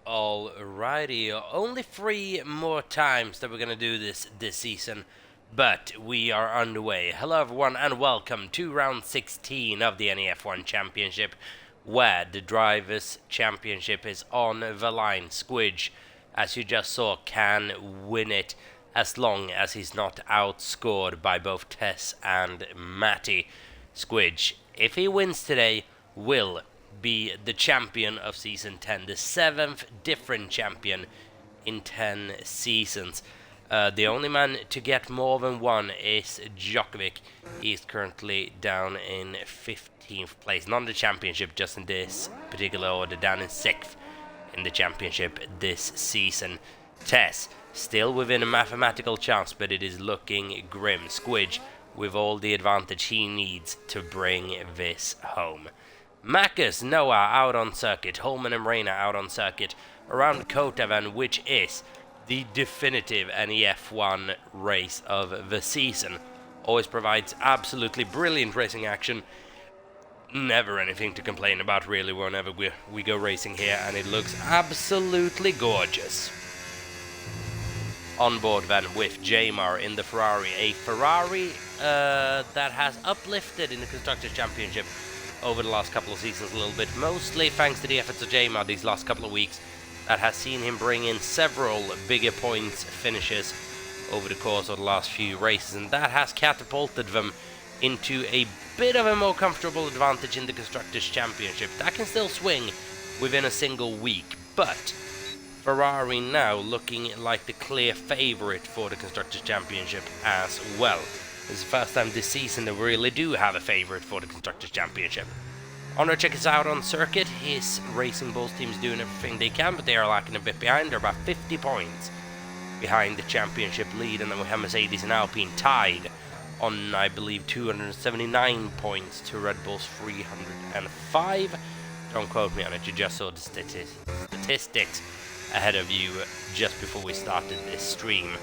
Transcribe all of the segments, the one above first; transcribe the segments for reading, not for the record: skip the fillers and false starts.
Alrighty, only 3 more times that we're gonna do this season, but we are underway. Hello everyone and welcome to round 16 of the NEF1 Championship, where the Drivers' Championship is on the line. Squidge, as you just saw, can win it as long as he's not outscored by both Tess and Matty. Squidge, if he wins today, will be the champion of season 10, the 7th different champion in 10 seasons. The only man to get more than one is Djokovic. He's currently down in 15th place, not in the championship, just in this particular order, down in 6th in the championship this season. Tess, still within a mathematical chance, but it is looking grim. Squidge, with all the advantage he needs to bring this home. Marcus, Noah out on circuit, Holman and Reina out on circuit, around COTA then, which is the definitive NEF1 race of the season. Always provides absolutely brilliant racing action. Never anything to complain about really whenever we go racing here, and it looks absolutely gorgeous. On board then with Jamar in the Ferrari, a Ferrari that has uplifted in the Constructors' Championship over the last couple of seasons a little bit, mostly thanks to the efforts of Jamar these last couple of weeks, that has seen him bring in several bigger points finishes over the course of the last few races, and that has catapulted them into a bit of a more comfortable advantage in the Constructors' Championship. That can still swing within a single week, but Ferrari now looking like the clear favourite for the Constructors' Championship as well. This is the first time this season that we really do have a favourite for the Constructors' Championship. Check us out on circuit. His Racing Bulls team is doing everything they can, but they are lacking a bit behind. They're about 50 points behind the championship lead, and then we have Mercedes and Alpine tied on, I believe, 279 points to Red Bull's 305. Don't quote me on it, you just saw the statistics ahead of you just before we started this stream.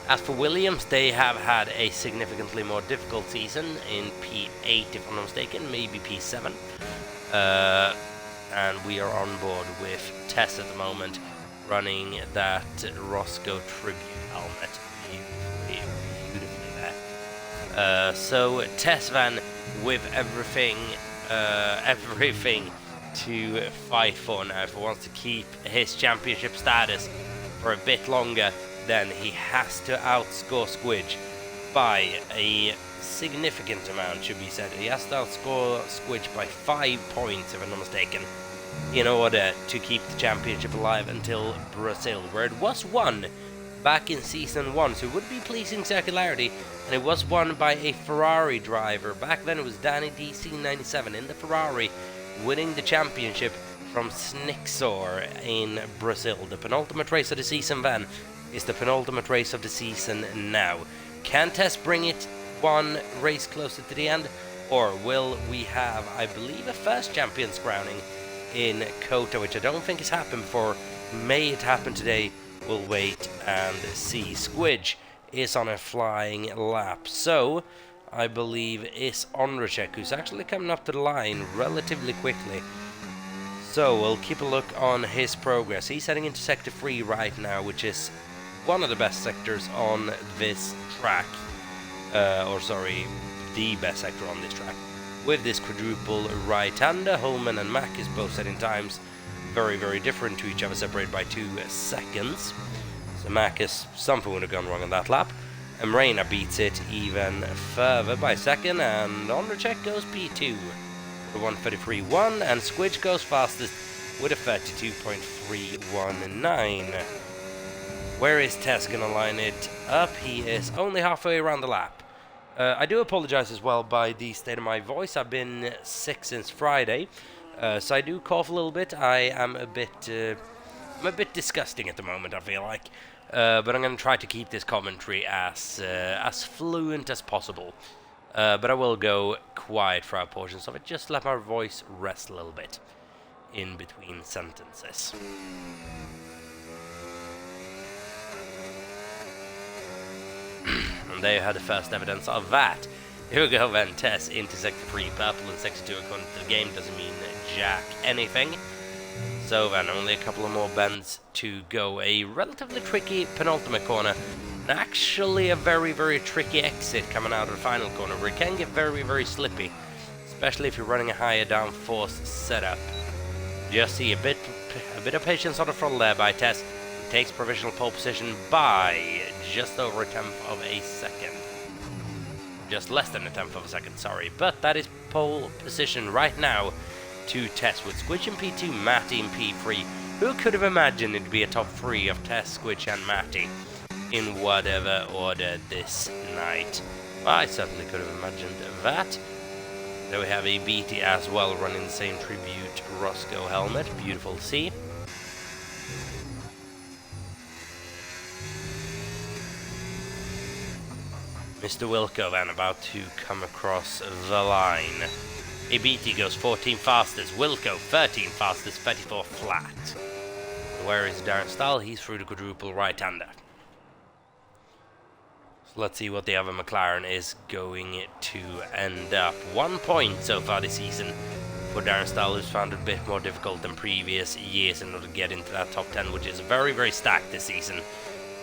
As for Williams, they have had a significantly more difficult season in P8, if I'm not mistaken, maybe P7. And we are on board with Tess at the moment, running that Roscoe Tribute helmet. Beautifully there. So Tess Van with everything to fight for now. If he wants to keep his championship status for a bit longer, then he has to outscore Squidge by a significant amount, should be said. He has to outscore Squidge by 5 points, if I'm not mistaken, in order to keep the championship alive until Brazil, where it was won back in Season 1, so it would be pleasing circularity, and it was won by a Ferrari driver. Back then it was Danny DC97 in the Ferrari, winning the championship from Snixor in Brazil. The penultimate race of the season then is the penultimate race of the season now. Can Tess bring it one race closer to the end, or will we have, I believe, a first champion's crowning in COTA, which I don't think has happened before? May it happen today? We'll wait and see. Squidge is on a flying lap, so I believe it's Onracek who's actually coming up to the line relatively quickly. So we'll keep a look on his progress. He's heading into Sector 3 right now, which is one of the best sectors on this track. The best sector on this track. With this quadruple right-hander, Holman and Mack is both setting times very, very different to each other, separated by 2 seconds. So Mack is something would have gone wrong on that lap. And Reina beats it even further by second, and Onracek goes P2 with a 1:33.1, and Squidge goes fastest with a 32.319. Where is Tess gonna line it up? He is only halfway around the lap. I do apologize as well by the state of my voice. I've been sick since Friday, so I do cough a little bit. I am a bit disgusting at the moment, I feel like. But I'm gonna try to keep this commentary as fluent as possible. But I will go quiet for our portions of it. Just let my voice rest a little bit in between sentences. And there you had the first evidence of that. Here we go then, Tess into Sector 3, purple in Sector 2 according to the game doesn't mean jack anything. So then, only a couple of more bends to go. A relatively tricky penultimate corner. And actually a very, very tricky exit coming out of the final corner, where it can get very, very slippy. Especially if you're running a higher downforce setup. Just see a bit of patience on the front there by Tess. He takes provisional pole position by just over a tenth of a second. Just less than a tenth of a second, sorry. But that is pole position right now to Tess with Squidge in P2, Matty in P3. Who could have imagined it'd be a top 3 of Tess, Squidge and Matty in whatever order this night? I certainly could have imagined that. There we have a BT as well running the same tribute Roscoe helmet. Beautiful to see. Mr. Wilco then about to come across the line. A BT goes 14 fastest, Wilco 13 fastest, 34 flat. Where is Darren Stahl? He's through the quadruple right-hander. So let's see what the other McLaren is going to end up. 1 point so far this season for Darren Stahl, who's found it a bit more difficult than previous years in order to get into that top 10, which is very, very stacked this season.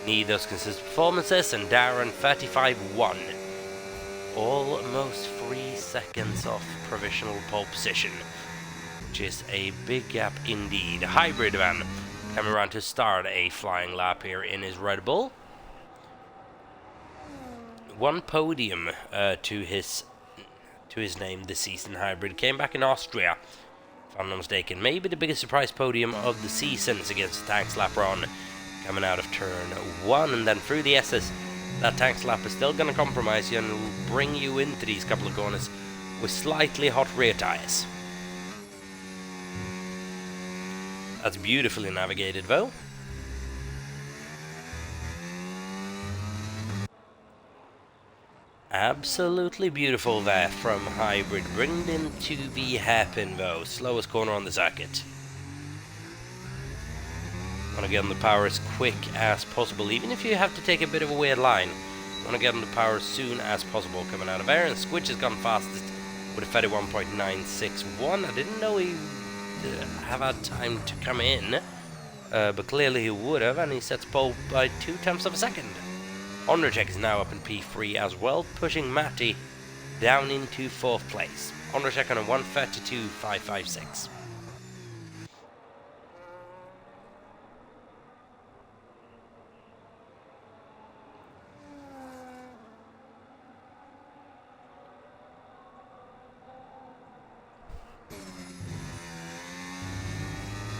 Need those consistent performances, and Darren 35-1. Almost 3 seconds off provisional pole position, which is a big gap indeed. Hybrid van coming around to start a flying lap here in his Red Bull. 1 podium to his name this season. Hybrid came back in Austria, if I'm not mistaken. Maybe the biggest surprise podium of the season is against the tank slap run coming out of turn 1, and then through the S's. That tank slap is still going to compromise you and will bring you into these couple of corners with slightly hot rear tires. That's beautifully navigated though. Absolutely beautiful there from Hybrid. Bringing him to the hairpin though. Slowest corner on the circuit. Want to get on the power as quick as possible, even if you have to take a bit of a weird line. Want to get on the power as soon as possible coming out of there. And Squidge has gone fastest with a 31.961. I didn't know he have had time to come in, but clearly he would have, and he sets pole by 0.2 of a second. Ondrejek is now up in P3 as well, pushing Matty down into 4th place. Ondrejek on a 1:32.556.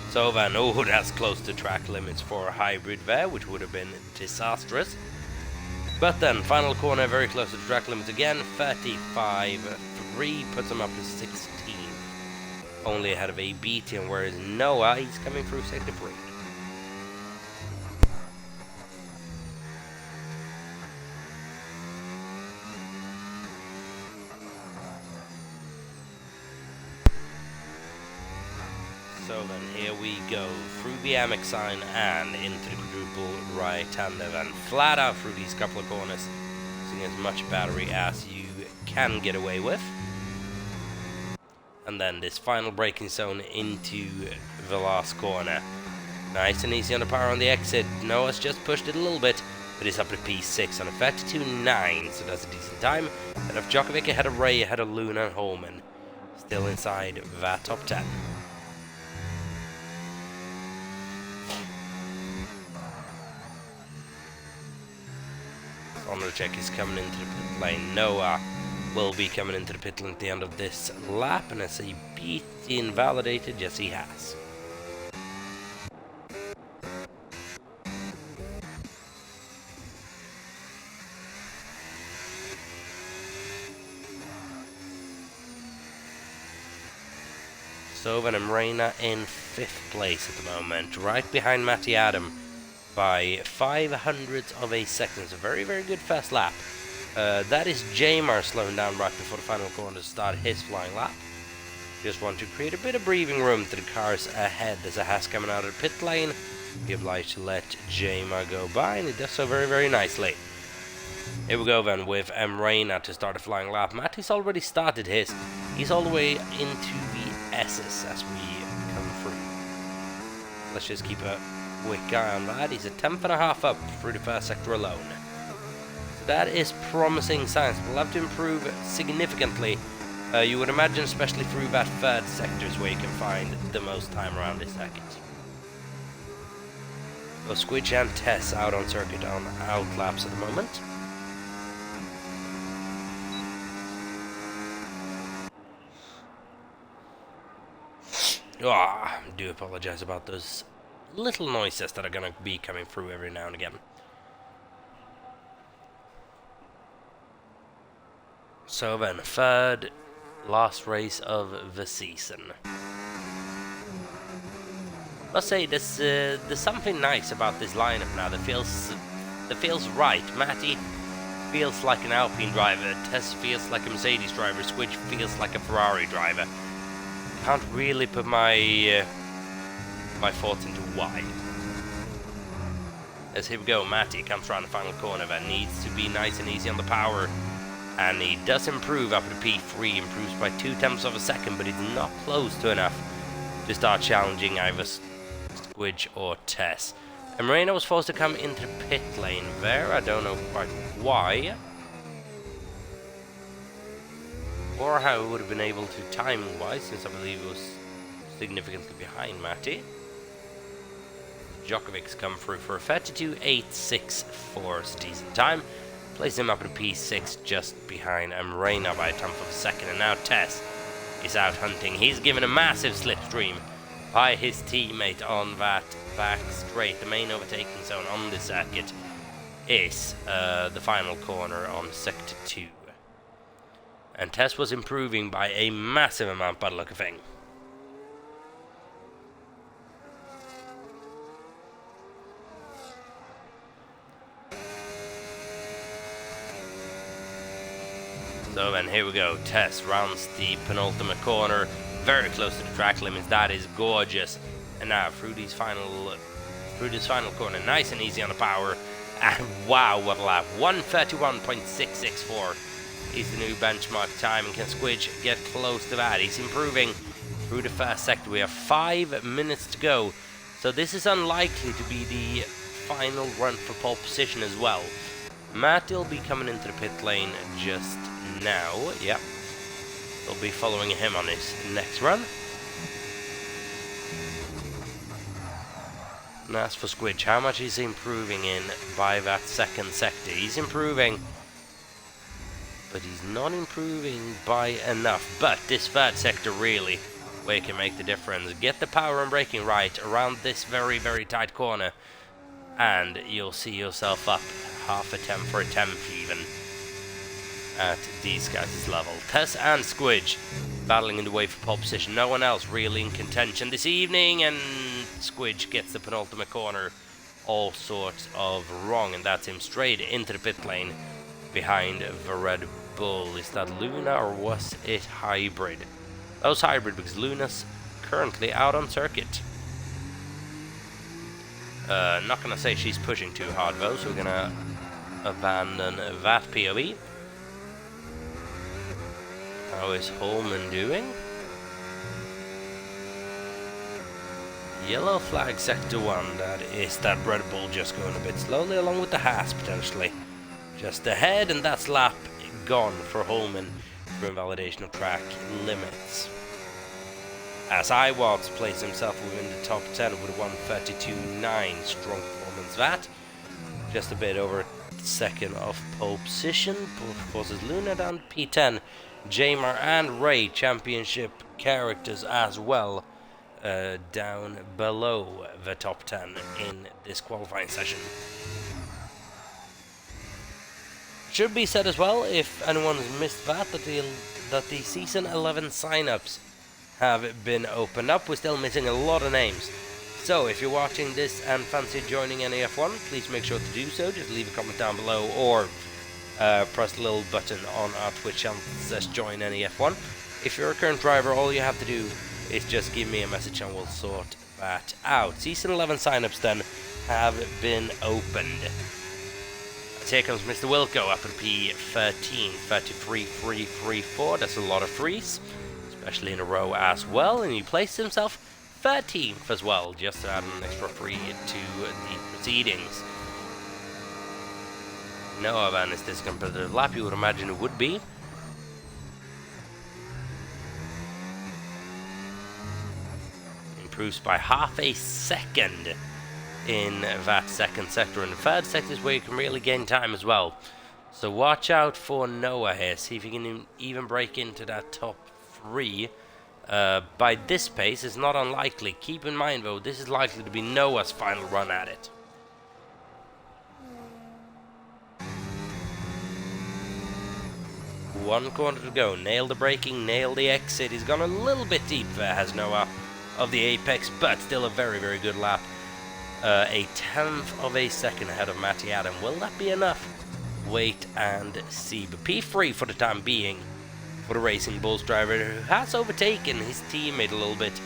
So then, oh, that's close to track limits for a Hybrid there, which would have been disastrous. But then, final corner, very close to track limits again, 35.3, puts him up to 16. Only ahead of a BT, and whereas Noah, he's coming through sector 3. So then here we go, through the Amex sign and into the quadruple right-hander, and flat out through these couple of corners, using as much battery as you can get away with. And then this final braking zone into the last corner. Nice and easy on the power on the exit. Noah's just pushed it a little bit, but he's up to P6 on a 32.9, so that's a decent time. And of Djokovic ahead of Ray, ahead of Luna and Holman. Still inside that top 10. Ondrejek is coming into the pit lane. Noah will be coming into the pit lane at the end of this lap, and as a beat invalidated, yes he has. So then Reina in 5th place at the moment, right behind Matty Adam by 0.05 of a second. It's a very, very good first lap. That is Jamar slowing down right before the final corner to start his flying lap. Just want to create a bit of breathing room to the cars ahead. There's a Haas coming out of the pit lane. You're obliged to let Jamar go by, and he does so very, very nicely. Here we go then with Reina to start a flying lap. Matty's already started his. He's all the way into the S's as we come through. Let's just keep a quick eye on that. He's a 10.5 up through the first sector alone. So that is promising signs. We'll have to improve significantly. You would imagine, especially through that third sector is where you can find the most time around this circuit. So Squidge and Tess out on circuit on outlaps at the moment. I do apologize about those little noises that are going to be coming through every now and again. So then, third, last race of the season. Must say, there's something nice about this lineup now that feels right. Matty feels like an Alpine driver, Tess feels like a Mercedes driver, Squidge feels like a Ferrari driver. Can't really put my thoughts into why. As here we go, Matty comes around the final corner. That needs to be nice and easy on the power, and he does improve up to P3, improves by 0.2 of a second, but he's not close to enough to start challenging either Squidge or Tess. And Moreno was supposed to come into the pit lane there. I don't know quite why, or how it would have been able to timing-wise, since I believe it was significantly behind Matty. Djokovic's come through for a 32.864 decent time. Places him up at P6 just behind Moreno by a 10th of a second. And now Tess is out hunting. He's given a massive slipstream by his teammate on that back straight. The main overtaking zone on this circuit is the final corner on Sector 2. And Tess was improving by a massive amount by the look of things. So then here we go. Tess rounds the penultimate corner, very close to the track limits. That is gorgeous. And now through this final corner, nice and easy on the power. And wow, what a lap! 1:31.664 is the new benchmark time. And can Squidge get close to that? He's improving through the first sector. We have 5 minutes to go, so this is unlikely to be the final run for pole position as well. Matt will be coming into the pit lane just now. Yep, they'll be following him on his next run. And as for Squidge, how much is he improving in by that second sector? He's improving, but he's not improving by enough. But this third sector really, where you can make the difference. Get the power and braking right around this very, very tight corner, and you'll see yourself up half a tenth or a tenth even at these guys' level. Tess and Squidge battling in the way for pole position. No one else really in contention this evening, and Squidge gets the penultimate corner all sorts of wrong, and that's him straight into the pit lane behind the Red Bull. Is that Luna or was it Hybrid? That was Hybrid, because Luna's currently out on circuit. Not gonna say she's pushing too hard though, so we're gonna abandon that POV. How is Holman doing? Yellow flag sector 1, that is that Red Bull just going a bit slowly, along with the Haas potentially just ahead, and that's lap gone for Holman for invalidation of track limits. As Iwatts placed himself within the top 10 with a 1:32.9, strong performance that. Just a bit over a second of pole position, forces Luna down P10. Jamar and Ray, championship characters as well, down below the top 10 in this qualifying session. Should be said as well, if anyone's missed that, that the season 11 sign-ups have been opened up. We're still missing a lot of names. So if you're watching this and fancy joining NEF1, please make sure to do so. Just leave a comment down below, or press the little button on our Twitch channel that says join NEF1. If you're a current driver, all you have to do is just give me a message and we'll sort that out. Season 11 sign-ups then have been opened. So here comes Mr. Wilco up at P13, 33.334. That's a lot of threes, especially in a row as well. And he placed himself 13th as well, just to add an extra free to the proceedings. Noah Van is this competitive lap, you would imagine it would be. Improves by half a second in that second sector, and the third sector is where you can really gain time as well. So watch out for Noah here, see if you can even break into that top 3 by this pace. Is not unlikely. Keep in mind though, this is likely to be Noah's final run at it. One corner to go, nail the braking, nail the exit. He's gone a little bit deep there, has Noah, of the apex, but still a very, very good lap. A 10th of a second ahead of Matty Adam. Will that be enough? Wait and see. But P3 for the time being for the Racing Bulls driver, who has overtaken his teammate a little bit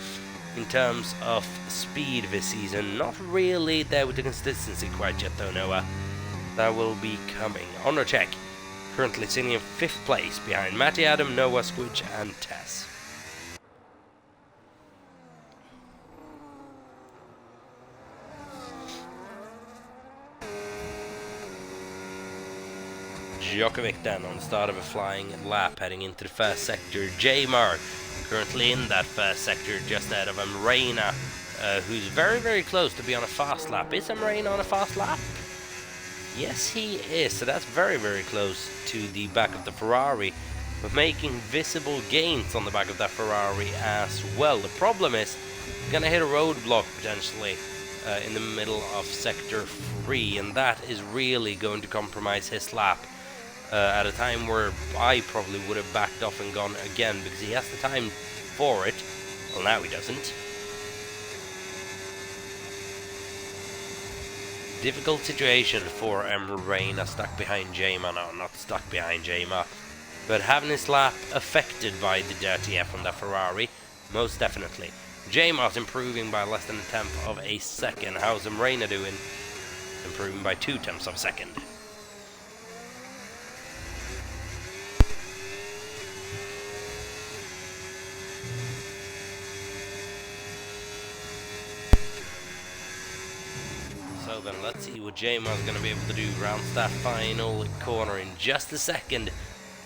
in terms of speed this season. Not really there with the consistency quite yet though, Noah. That will be coming. Honor check. Currently sitting in 5th place behind Matty Adam, Noah, Squidge and Tess. Djokovic then on the start of a flying lap heading into the first sector. J-Mar currently in that first sector just ahead of Reina, who's very, very close to be on a fast lap. Is Reina on a fast lap? Yes, he is. So that's very, very close to the back of the Ferrari, but making visible gains on the back of that Ferrari as well. The problem is, gonna hit a roadblock potentially in the middle of sector 3, and that is really going to compromise his lap. At a time where I probably would have backed off and gone again, because he has the time for it. Well, now he doesn't. Difficult situation for Reina, stuck behind J-Ma. No, not stuck behind J-Ma, but having his lap affected by the dirty F on that Ferrari, most definitely. J-Ma's improving by less than a 10th of a second. How's Reina doing? Improving by 2/10 of a second. So then let's see what J-Ma's going to be able to do. Rounds that final corner in just a second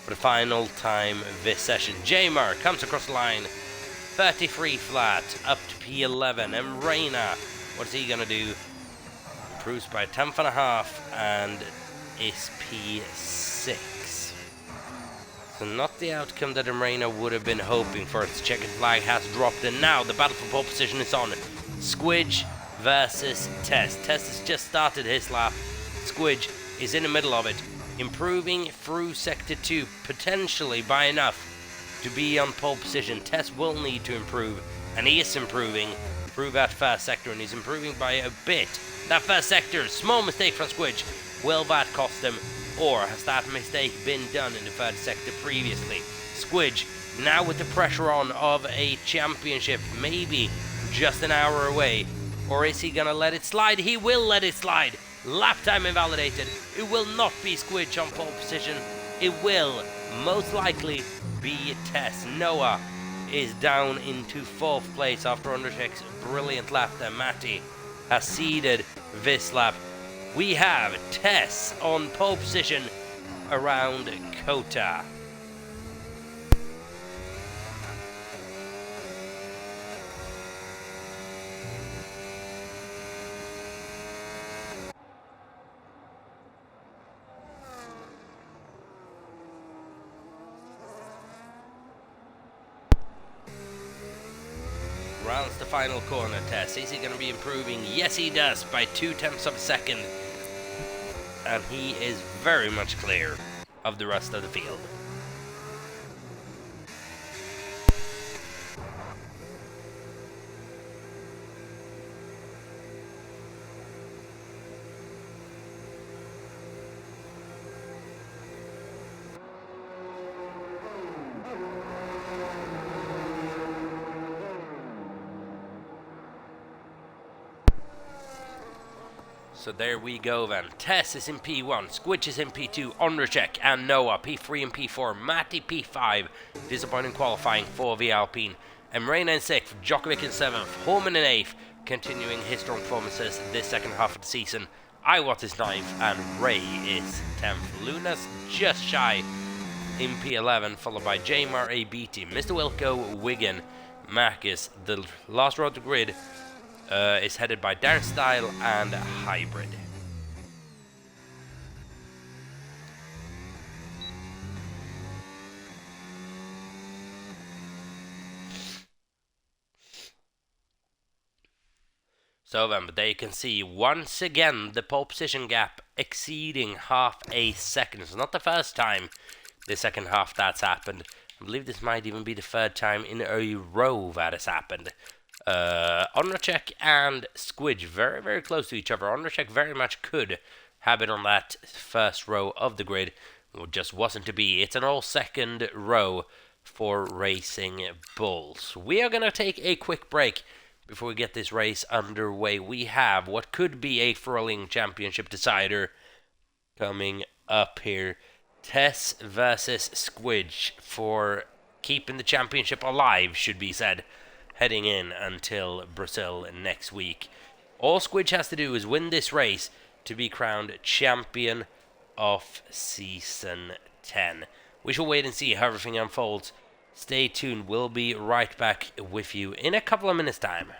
for the final time this session. J-Ma comes across the line, 33 flat, up to P11. And Reina, what's he going to do? Improves by a 10th and a half and is P6. So not the outcome that Reina would have been hoping for. Its checkered flag has dropped, and now the battle for pole position is on. Squidge versus Tess. Tess has just started his lap. Squidge is in the middle of it, improving through sector 2, potentially by enough to be on pole position. Tess will need to improve, and he is improving through that first sector, and he's improving by a bit. That first sector, small mistake from Squidge. Will that cost him, or has that mistake been done in the third sector previously? Squidge, now with the pressure on of a championship, maybe just an hour away. Or is he gonna let it slide? He will let it slide. Lap time invalidated. It will not be Squidge on pole position. It will most likely be Tess. Noah is down into 4th place after Undercheck's brilliant lap there. Matty has seeded this lap. We have Tess on pole position around COTA. Rounds the final corner. Tess, is he going to be improving? Yes, he does, by 2/10 of a second. And he is very much clear of the rest of the field. So there we go then. Tess is in P1, Squidge is in P2, Undercheck and Noah P3 and P4, Matty P5. Disappointing qualifying for the Alpine. Emreina in 6th, Djokovic in 7th, Holman in 8th, continuing his strong performances this second half of the season. Iwat is 9th and Ray is 10th. Luna's just shy in P11, followed by Jamar Abiti, Mr. Wilco, Wigan, Marcus. The last row of the grid is headed by Darren Style and Hybrid. So then, but there you can see once again the pole position gap exceeding half a second. It's not the first time the second half that's happened. I believe this might even be the third time in a row that has happened. Onracek and Squidge very, very close to each other. Onracek very much could have it on that first row of the grid. It just wasn't to be. It's an all-second row for Racing Bulls. We are going to take a quick break before we get this race underway. We have what could be a Furling Championship decider coming up here. Tess versus Squidge for keeping the championship alive, should be said, heading in until Brazil next week. All Squidge has to do is win this race to be crowned champion of Season 10. We shall wait and see how everything unfolds. Stay tuned. We'll be right back with you in a couple of minutes' time.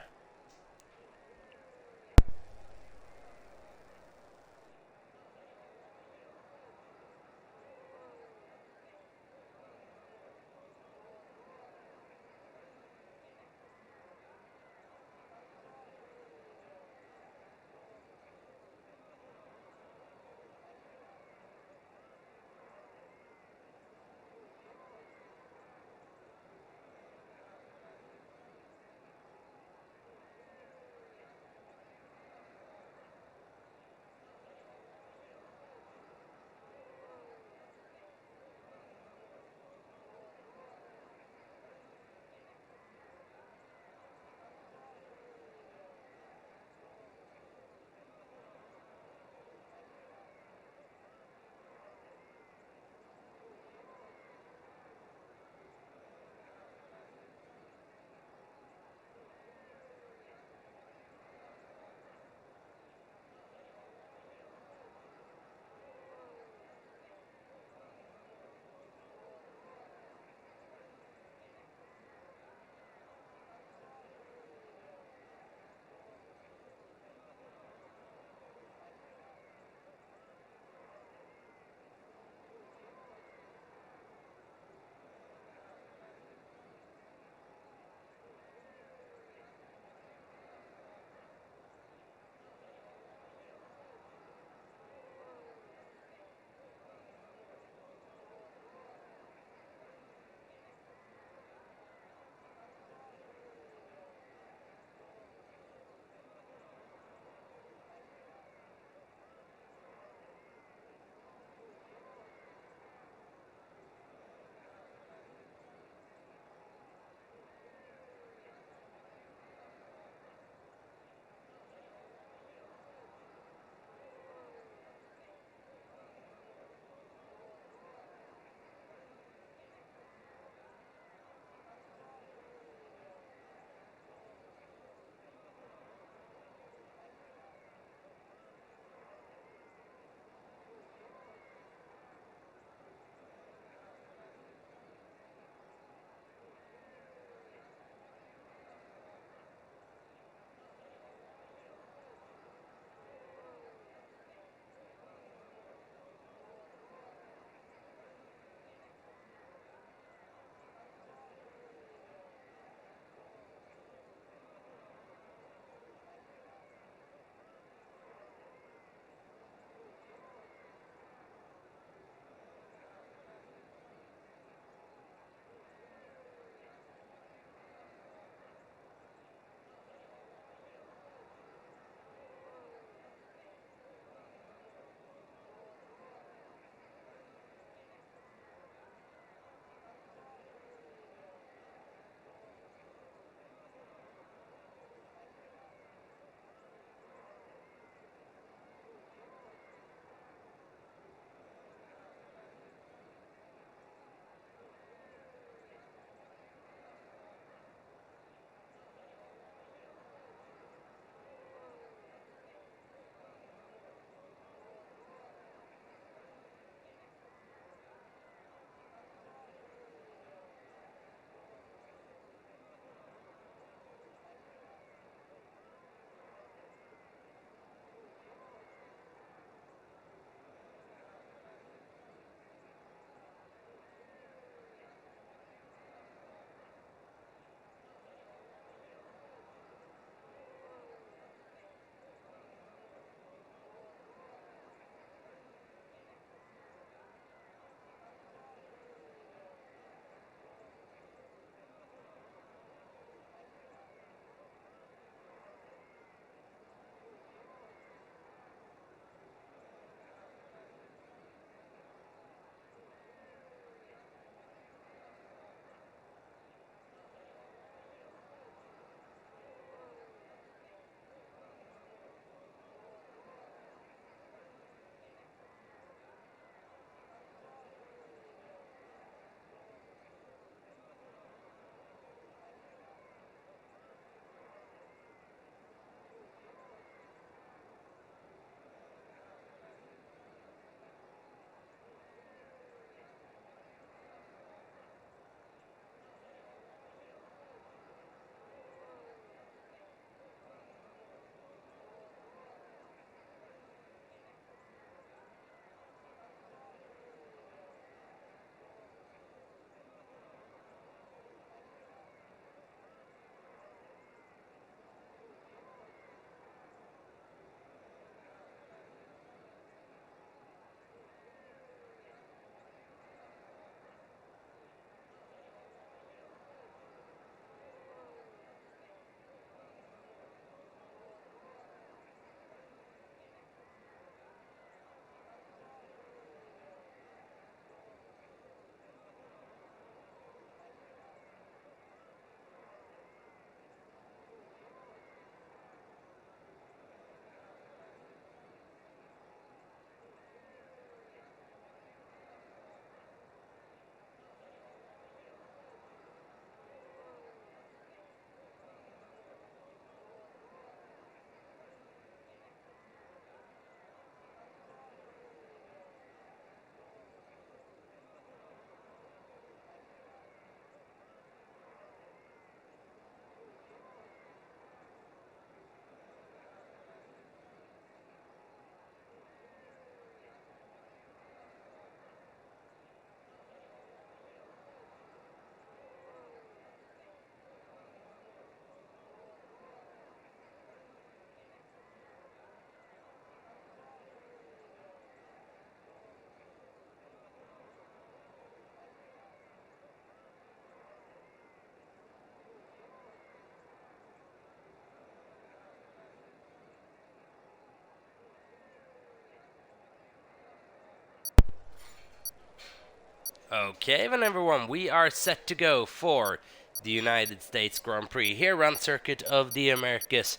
Okay, then everyone, we are set to go for the United States Grand Prix here around Circuit of the Americas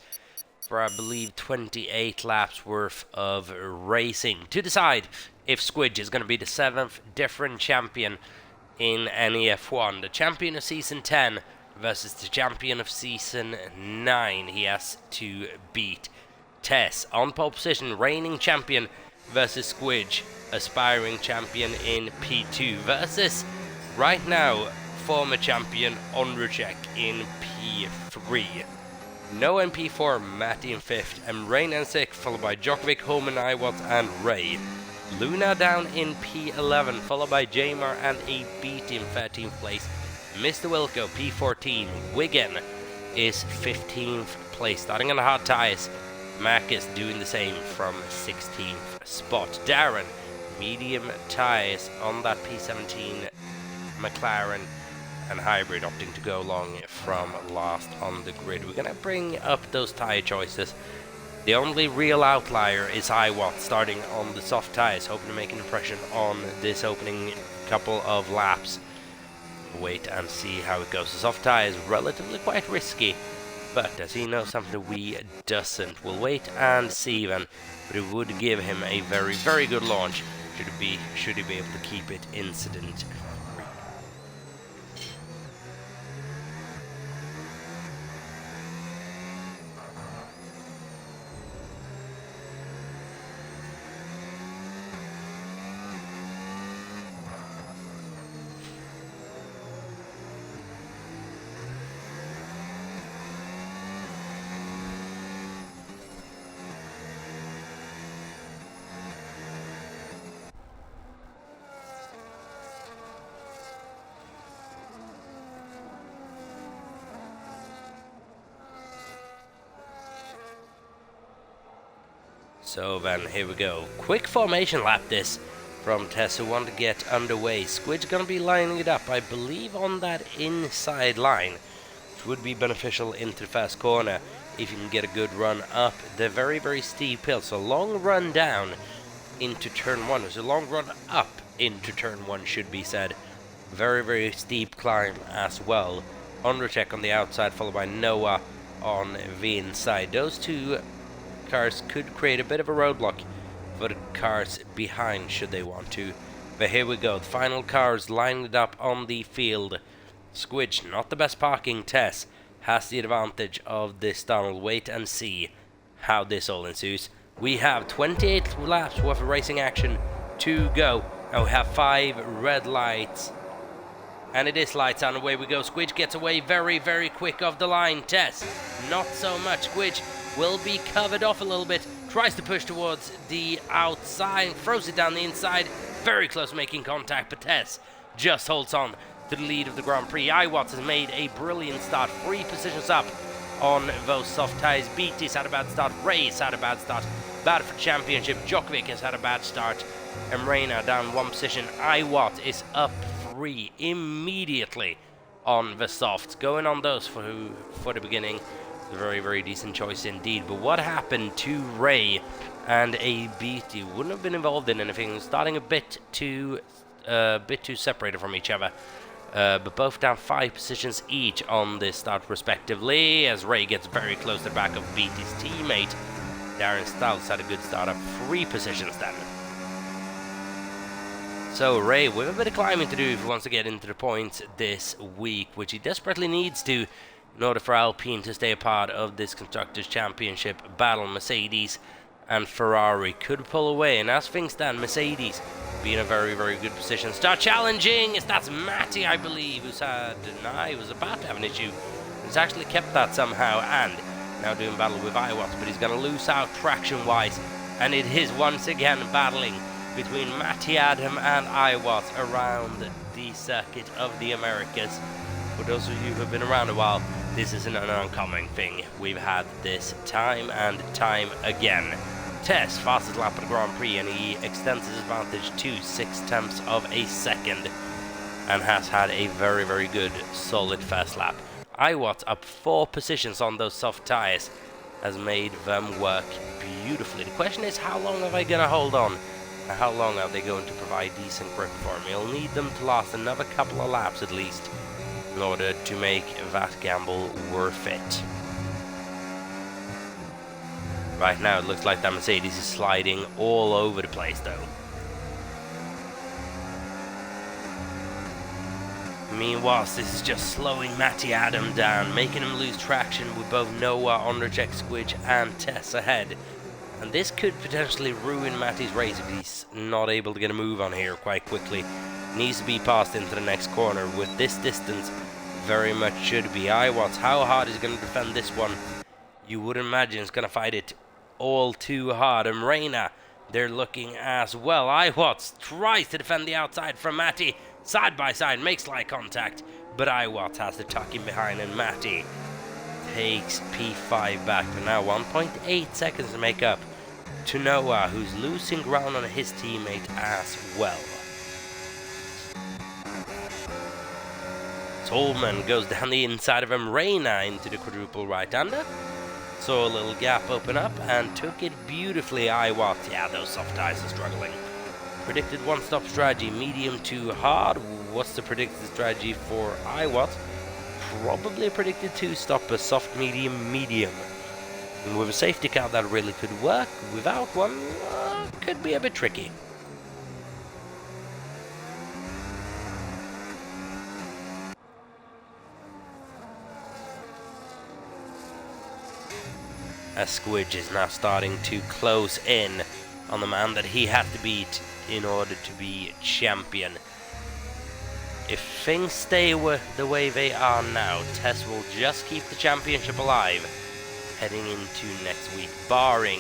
for, I believe, 28 laps worth of racing to decide if Squidge is going to be the 7th different champion in NEF1. The champion of Season 10 versus the champion of Season 9. He has to beat Tess on pole position, reigning champion versus Squidge, aspiring champion in P2 versus right now former champion Ondrejek in P3. No in P4, Matty in 5th, and Rain in 6th, followed by Djokovic, Holman, Iwat and Ray. Luna down in P11, followed by Jamar and a beat in 13th place. Mr. Wilco P14, Wigan is 15th place, starting on the hard tires. Mac is doing the same from 16th spot. Darren, medium tires on that P17 McLaren and hybrid, opting to go along from last on the grid. We're going to bring up those tire choices. The only real outlier is Iwat, starting on the soft tires, hoping to make an impression on this opening couple of laps. Wait and see how it goes. The soft tire is relatively quite risky, but does he know something we doesn't? We'll wait and see then, but it would give him a very, very good launch should he be able to keep it incident. So then, here we go. Quick formation lap this from Tess, who want to get underway. Squid's going to be lining it up, I believe, on that inside line, which would be beneficial into the first corner if you can get a good run up the very, very steep hill. So long run down into turn 1. There's a long run up into turn 1, should be said. Very, very steep climb as well. Ondrejek on the outside, followed by Noah on the inside. Those two cars could create a bit of a roadblock for the cars behind should they want to. But here we go, the final cars lined up on the field. Squidge, not the best parking. Tess has the advantage of this tunnel. Wait and see how this all ensues. We have 28 laps worth of racing action to go, and we have 5 red lights. And it is lights on, away we go. Squidge gets away very, very quick off the line. Tess, not so much. Squidge will be covered off a little bit. Tries to push towards the outside, throws it down the inside. Very close making contact, but Tess just holds on to the lead of the Grand Prix. Iwatts has made a brilliant start. 3 positions up on those soft tires. Beatty's had a bad start. Ray's had a bad start. Bad for championship. Djokovic has had a bad start. And Reina down 1 position. Iwatts is up 3 immediately on the softs. Going on those for the beginning. A very, very decent choice indeed. But what happened to Ray and a Beatty? Wouldn't have been involved in anything. Starting a bit too separated from each other. But both down 5 positions each on this start respectively, as Ray gets very close to the back of Beatty's teammate. Darren Stiles had a good start up 3 positions then. So Ray with a bit of climbing to do if he wants to get into the points this week, which he desperately needs to in order for Alpine to stay a part of this Constructors' Championship battle. Mercedes and Ferrari could pull away, and as things stand, Mercedes be in a very, very good position. Start challenging! That's Matty, I believe, who's had... he was about to have an issue. He's actually kept that somehow, and now doing battle with Iwatts, but he's going to lose out traction-wise, and it is once again battling between Matty Adam and Iwatts around the Circuit of the Americas. For those of you who have been around a while, this isn't an uncommon thing. We've had this time and time again. Tess, fastest lap of the Grand Prix, and he extends his advantage to 0.6 of a second and has had a very, very good, solid first lap. Iwatts up 4 positions on those soft tyres has made them work beautifully. The question is, how long am I going to hold on How long are they going to provide decent grip for me? You'll need them to last another couple of laps at least in order to make that gamble worth it. Right now it looks like that Mercedes is sliding all over the place though. Meanwhile, this is just slowing Matty Adam down, making him lose traction with both Noah, Undercheck, Squidge and Tess ahead. And this could potentially ruin Matty's race if he's not able to get a move on here quite quickly. Needs to be passed into the next corner. With this distance, very much should be. Iwatts, how hard is he going to defend this one? You would imagine he's going to fight it all too hard. And Reina, they're looking as well. Iwatts tries to defend the outside from Matty. Side by side, makes eye contact. But Iwatts has to tuck him behind and Matty takes P5 back, but now 1.8 seconds to make up to Noah, who's losing ground on his teammate as well. Tolman goes down the inside of him, Reina into the quadruple right-hander. Saw a little gap open up and took it beautifully. Iwatts, yeah, those soft tires are struggling. Predicted one-stop strategy, medium to hard. What's the predicted strategy for Iwatts? Probably a predicted two-stop, a soft, medium, medium. And with a safety car that really could work. Without one, could be a bit tricky. As Squidge is now starting to close in on the man that he had to beat in order to be champion. If things stay the way they are now, Tess will just keep the championship alive heading into next week, barring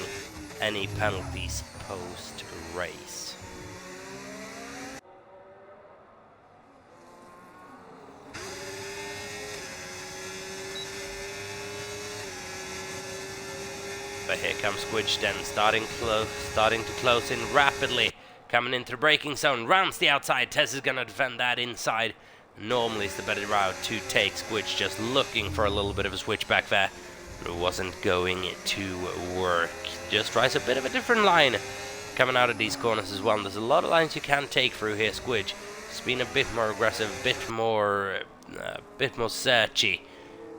any penalties post-race. But here comes Squidge then, starting to close in rapidly. Coming into the braking zone, rounds the outside. Tess is going to defend that inside. Normally it's the better route to take. Squidge just looking for a little bit of a switch back there. But it wasn't going to work. Just tries a bit of a different line coming out of these corners as well. There's a lot of lines you can take through here. Squidge has been a bit more aggressive, a bit more searchy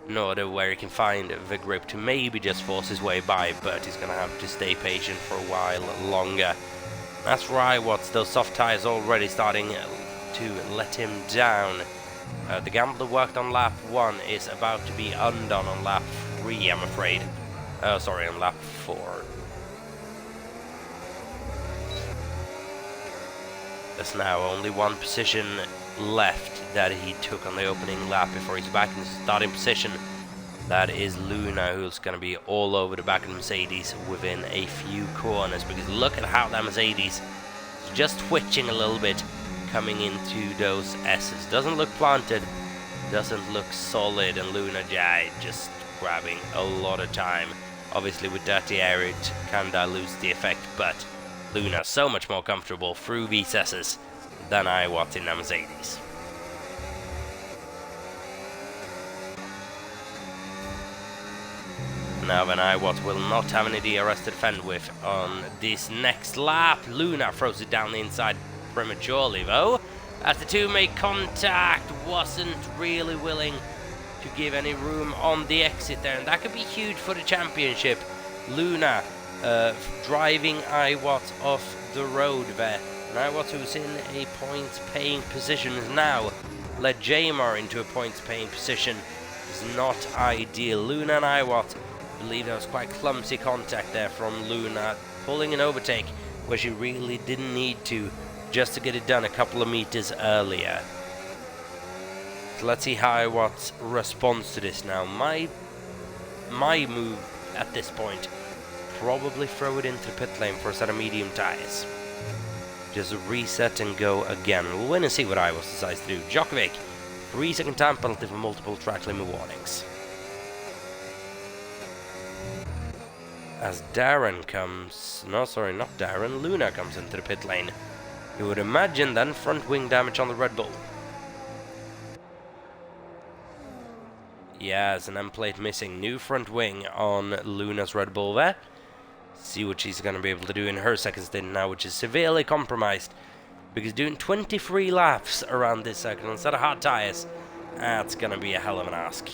in order where he can find the grip to maybe just force his way by. But he's going to have to stay patient for a while longer. That's right, Watts, those soft tires already starting to let him down. The gamble that worked on lap 1 is about to be undone on lap 3, I'm afraid. Sorry, on lap 4. There's now only one position left that he took on the opening lap before he's back in the starting position. That is Luna, who's going to be all over the back of the Mercedes within a few corners. Because look at how that Mercedes is just twitching a little bit coming into those S's. Doesn't look planted, doesn't look solid, and Luna just grabbing a lot of time. Obviously with dirty air it can dilute the effect, but Luna so much more comfortable through these S's than Iwatts in the Mercedes. Now then, Iwatts will not have any DRS to defend with on this next lap. Luna throws it down the inside prematurely though. As the two make contact, wasn't really willing to give any room on the exit there. And that could be huge for the championship. Luna driving Iwatts off the road there. And Iwatts, who's in a points-paying position, is now led Jamar into a points-paying position. Is not ideal. Luna and Iwatts, I believe there was quite clumsy contact there from Luna, pulling an overtake where she really didn't need to, just to get it done a couple of meters earlier. So let's see how Iwatts responds to this now. My move at this point, probably throw it into the pit lane for a set of medium tires. Just reset and go again. We'll wait and see what Iwatts decides to do. Djokovic, 3-second time penalty for multiple track limit warnings. As Darren comes... No, sorry, not Darren. Luna comes into the pit lane. You would imagine then front wing damage on the Red Bull. Yes, an M plate missing. New front wing on Luna's Red Bull there. See what she's going to be able to do in her second stint now, which is severely compromised. Because doing 23 laps around this circuit instead of hard tyres, that's going to be a hell of an ask.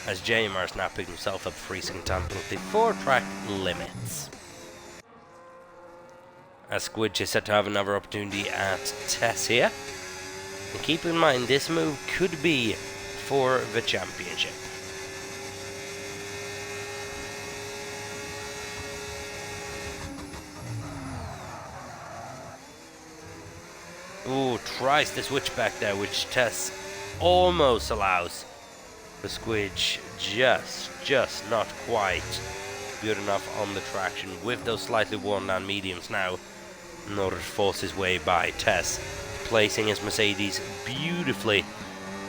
As JMR's now picked himself up freezing time penalty for track limits. As Squidge is set to have another opportunity at Tess here. And keep in mind, this move could be for the championship. Ooh, tries the switchback there, which Tess almost allows. The Squidge just not quite good enough on the traction with those slightly worn down mediums now in order to force his way by Tess, placing his Mercedes beautifully.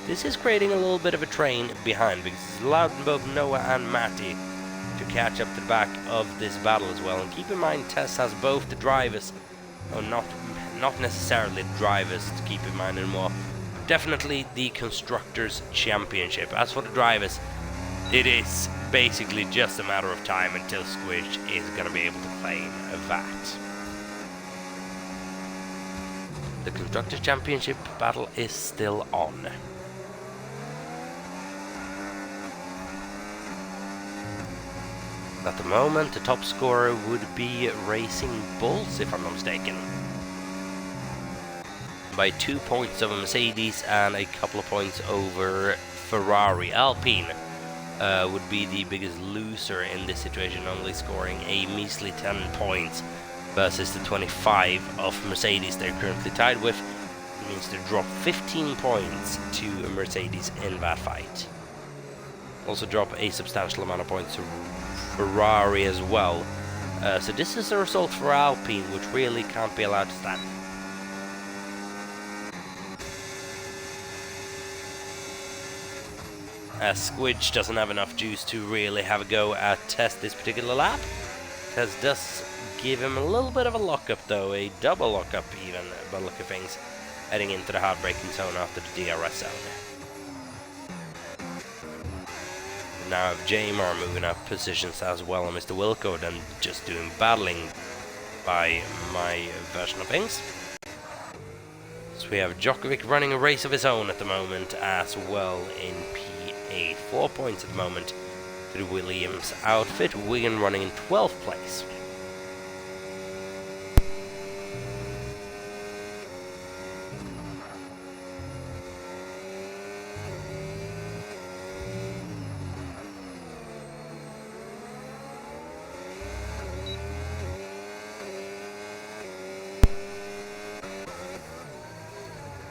This is creating a little bit of a train behind because it's allowed both Noah and Matty to catch up to the back of this battle as well. And keep in mind, Tess has both the drivers, or not necessarily the drivers to keep in mind anymore, definitely the Constructors' Championship. As for the drivers, it is basically just a matter of time until Squidge is going to be able to claim that. The Constructors' Championship battle is still on. At the moment, the top scorer would be Racing Bulls, if I'm not mistaken. By 2 points over Mercedes and a couple of points over Ferrari. Alpine would be the biggest loser in this situation, only scoring a measly 10 points versus the 25 of Mercedes they're currently tied with. It means to drop 15 points to Mercedes in that fight. Also drop a substantial amount of points to Ferrari as well. So this is a result for Alpine which really can't be allowed to stand. As Squidge doesn't have enough juice to really have a go at Tess this particular lap. Tess does give him a little bit of a lockup though, a double lockup even, by the look of things, heading into the hard braking zone after the DRS zone. Now have JMR moving up positions as well, and Mr. Wilco then just doing battling by my version of things. So we have Djokovic running a race of his own at the moment as well in P8. 4 points at the moment to the Williams outfit. Wigan running in 12th place.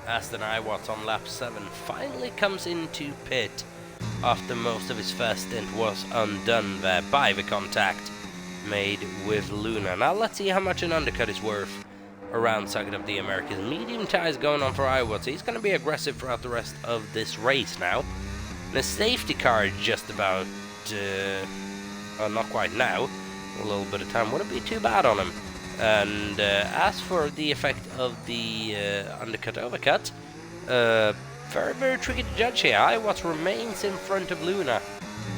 Aston Iwatts on lap 7 finally comes into pit after most of his first stint was undone there by the contact made with Luna. Now let's see how much an undercut is worth around Circuit of the Americas. Medium tires going on for Iwatts. He's going to be aggressive throughout the rest of this race now. The safety car just about, well, not quite now, a little bit of time wouldn't be too bad on him. And as for the effect of the undercut overcut, very, very tricky to judge here. Iwatts remains in front of Luna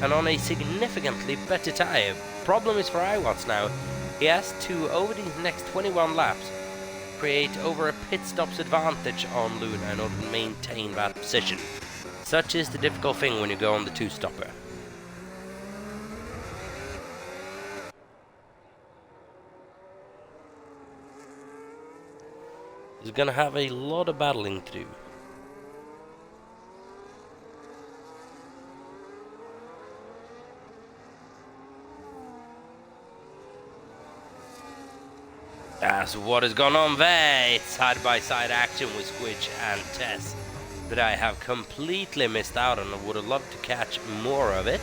and on a significantly better tyre. Problem is for Iwatts now, he has to, over these next 21 laps, create over a pit stops advantage on Luna in order to maintain that position. Such is the difficult thing when you go on the two-stopper. He's going to have a lot of battling to do. That's what has gone on there. It's side-by-side action with Squidge and Tess that I have completely missed out on. I would have loved to catch more of it.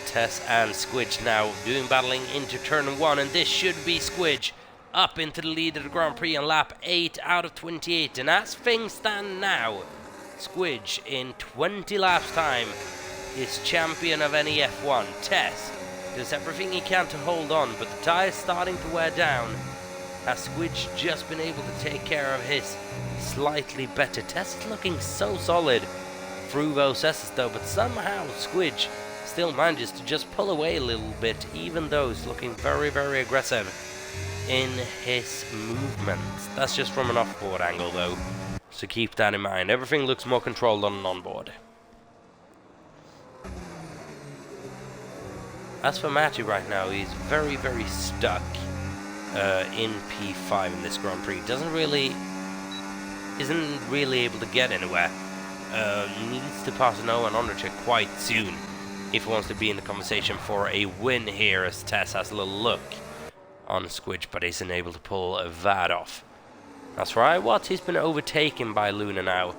Tess and Squidge now doing battling into turn 1, and this should be Squidge up into the lead of the Grand Prix on lap 8 out of 28. And as things stand now, Squidge in 20 laps time is champion of NEF1. Tess does everything he can to hold on, but the tyre is starting to wear down. Has Squidge just been able to take care of his slightly better? Tess is looking so solid through those S's though, but somehow Squidge still manages to just pull away a little bit, even though he's looking very, very aggressive in his movements. That's just from an off-board angle, though, so keep that in mind. Everything looks more controlled on an on-board. As for Matty right now, he's very, very stuck in P5 in this Grand Prix. Isn't really able to get anywhere. Needs to pass Noah and Ondercheck quite soon if he wants to be in the conversation for a win here, as Tess has a little look on Squidge, but isn't able to pull that off. That's right, what? He's been overtaken by Luna now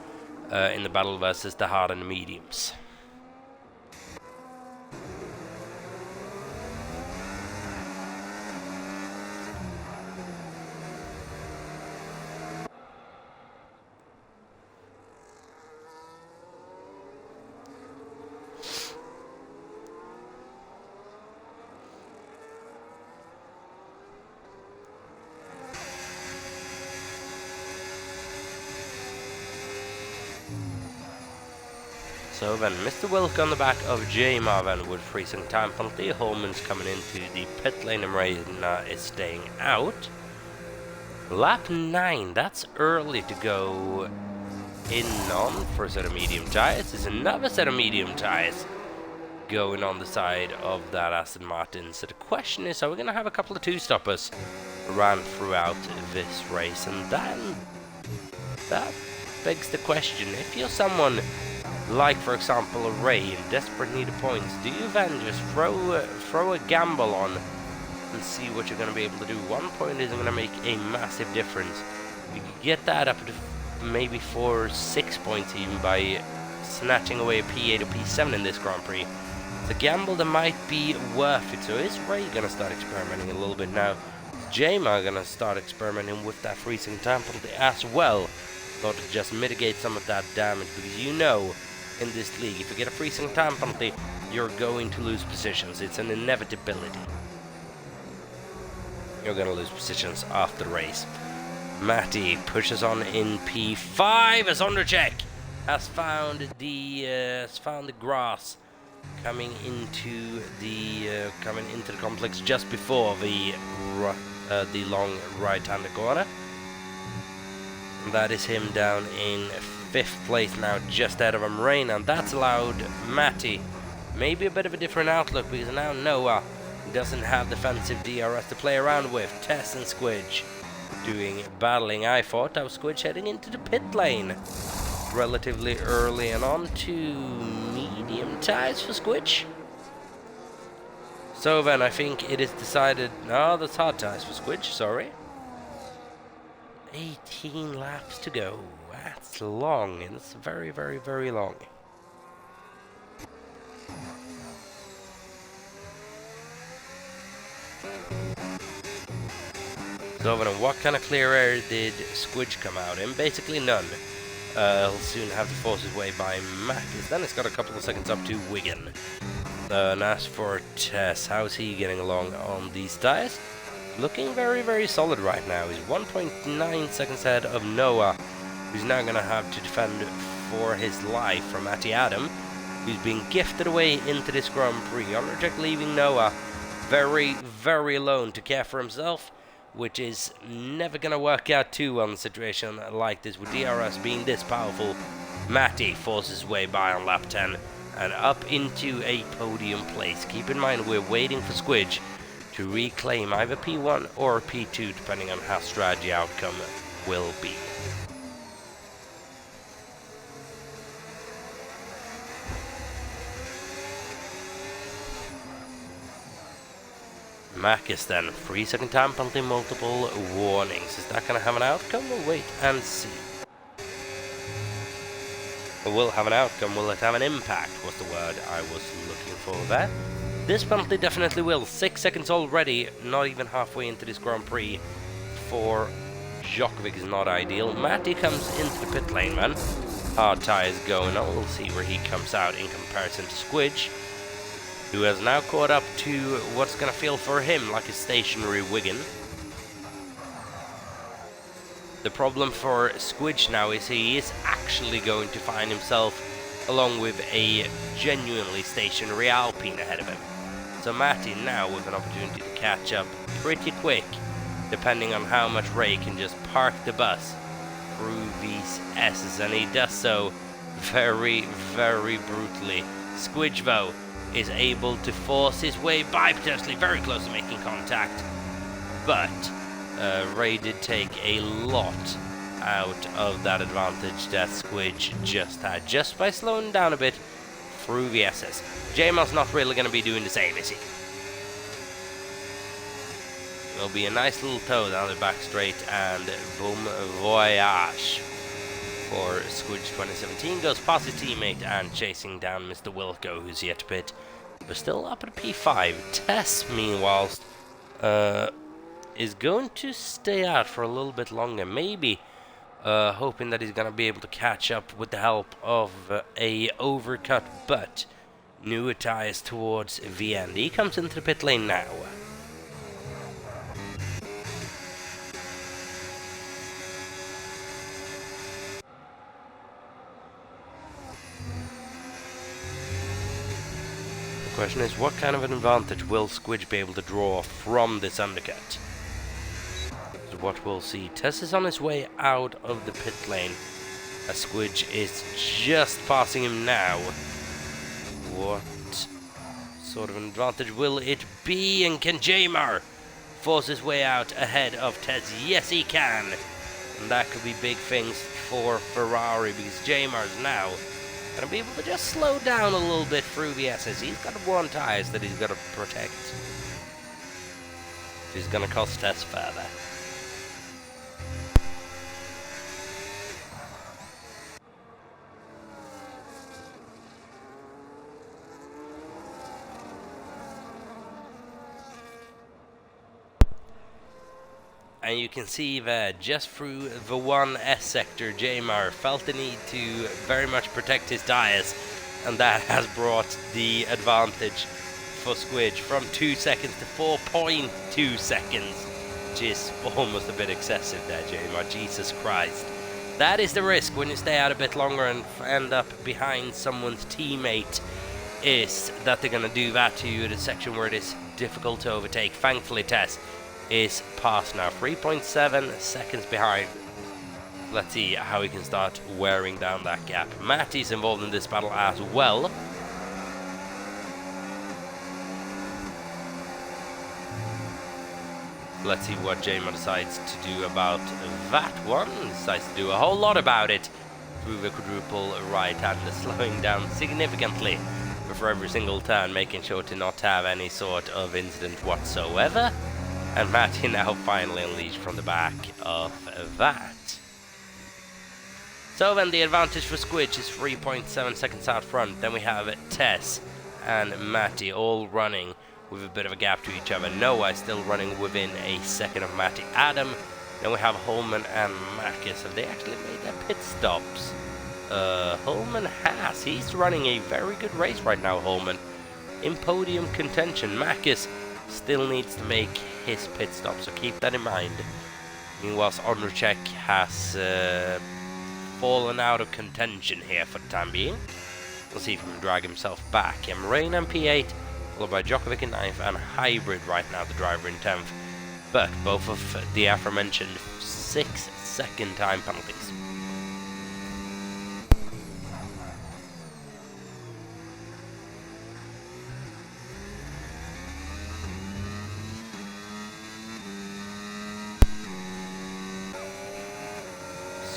in the battle versus the hard and the mediums. So then, Mr. Wilk on the back of J. Marvin with freezing time penalty. Holman's coming into the pit lane and Reina is staying out. Lap 9, that's early to go in on for a set of medium tyres. There's another set of medium tyres going on the side of that Aston Martin. So the question is, are we going to have a couple of two-stoppers run throughout this race? And then that begs the question, if you're someone like, for example, a Ray in desperate need of points, do you then just throw a gamble on and see what you're going to be able to do? 1 point isn't going to make a massive difference. You could get that up to maybe 4 or 6 points even by snatching away a P8 or P7 in this Grand Prix. It's a gamble that might be worth it. So is Ray going to start experimenting a little bit now? Is J-Ma going to start experimenting with that freezing time penalty as well? Thought to just mitigate some of that damage, because you know, in this league, if you get a freezing time penalty, you're going to lose positions. It's an inevitability. You're going to lose positions after the race. Matty pushes on in P5 as Ondercheck has found the grass coming into the complex just before the long right-handed corner. And that is him down in 5th place now, just out of him, Rain, and that's allowed Matty maybe a bit of a different outlook, because now Noah doesn't have defensive DRS to play around with. Tess and Squidge battling. I thought that was Squidge heading into the pit lane relatively early, and on to medium tyres for Squidge. So then I think it is decided, no, that's hard tyres for Squidge, sorry. 18 laps to go. That's long, and it's very, very, very long. So then, what kind of clear air did Squidge come out in? Basically none. He'll soon have to force his way by Mackis. Then it's got a couple of seconds up to Wigan. And as for Tess, how's he getting along on these tyres? Looking very, very solid right now. He's 1.9 seconds ahead of Noah, who's now going to have to defend for his life from Matty Adam, who's being gifted away into this Grand Prix. Ondercheck leaving Noah very, very alone to care for himself, which is never going to work out too well in a situation like this. With DRS being this powerful, Matty forces his way by on lap 10 and up into a podium place. Keep in mind, we're waiting for Squidge to reclaim either P1 or P2, depending on how strategy outcome will be. Mackis then, 3-second time penalty, multiple warnings. Is that going to have an outcome? We'll wait and see. It will have an outcome. Will it have an impact? Was the word I was looking for there. This penalty definitely will. 6 seconds already, not even halfway into this Grand Prix for Djokovic is not ideal. Matty comes into the pit lane, man. Hard tyres going on. We'll see where he comes out in comparison to Squidge, who has now caught up to what's going to feel for him like a stationary Wigan. The problem for Squidge now is he is actually going to find himself along with a genuinely stationary Alpine ahead of him. So Matty now with an opportunity to catch up pretty quick, depending on how much Ray can just park the bus through these S's, and he does so very, very brutally. Squidge, though, is able to force his way by, potentially very close to making contact, but Ray did take a lot out of that advantage that Squidge just had, just by slowing down a bit through the SS. J-Mar's not really going to be doing the same, is he? It'll be a nice little toe down the back straight, and boom voyage for Squidge 2017. Goes past his teammate and chasing down Mr. Wilco, who's yet to pit, but still up at P5. Tess, meanwhile, is going to stay out for a little bit longer, maybe hoping that he's going to be able to catch up with the help of a overcut, but newer tires towards the end. He comes into the pit lane now. The question is, what kind of an advantage will Squidge be able to draw from this undercut? What we'll see. Tess is on his way out of the pit lane, as Squidge is just passing him now. What sort of an advantage will it be? And can J-Mar force his way out ahead of Tess? Yes, he can. And that could be big things for Ferrari, because J-Mar's now going to be able to just slow down a little bit through the S's. He's got one tires that he's got to protect. He's going to cost Tess further. And you can see that just through the one S sector, J-Mar felt the need to very much protect his tires, and that has brought the advantage for Squidge from 2 seconds to 4.2 seconds, which is almost a bit excessive there, J-Mar. Jesus Christ. That is the risk when you stay out a bit longer and end up behind someone's teammate, is that they're going to do that to you in a section where it is difficult to overtake. Thankfully, Tess is past now, 3.7 seconds behind. Let's see how he can start wearing down that gap. Matty's involved in this battle as well. Let's see what J-Mar decides to do about that one. He decides to do a whole lot about it through the quadruple right-hander, slowing down significantly for every single turn, making sure to not have any sort of incident whatsoever. And Matty now finally unleashed from the back of that. So then the advantage for Squidge is 3.7 seconds out front. Then we have Tess and Matty all running with a bit of a gap to each other. Noah is still running within a second of Matty. Adam. Then we have Holman and Marcus. Have they actually made their pit stops? Holman has. He's running a very good race right now, Holman. In podium contention. Marcus still needs to make his pit stop, so keep that in mind. Meanwhile, Ondrejek has fallen out of contention here for the time being. We'll see if he can drag himself back. Rain in P8, followed by Djokovic in 9th, and Hybrid right now the driver in 10th. But both of the aforementioned 6-second time penalties.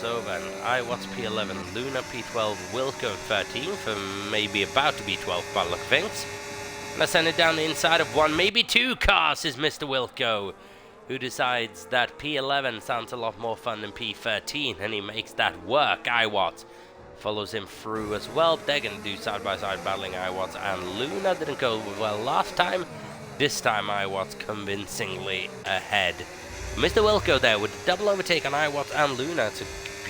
So then, Iwatts P11, Luna P12, Wilco 13th, maybe about to be 12th by look of things. Let's send it down the inside of one, maybe two cars is Mr. Wilco, who decides that P11 sounds a lot more fun than P13, and he makes that work. Iwatts follows him through as well. They're going to do side-by-side battling. Iwatts and Luna didn't go well last time. This time, Iwatts convincingly ahead. Mr. Wilco there with a double overtake on Iwatts and Luna. It's a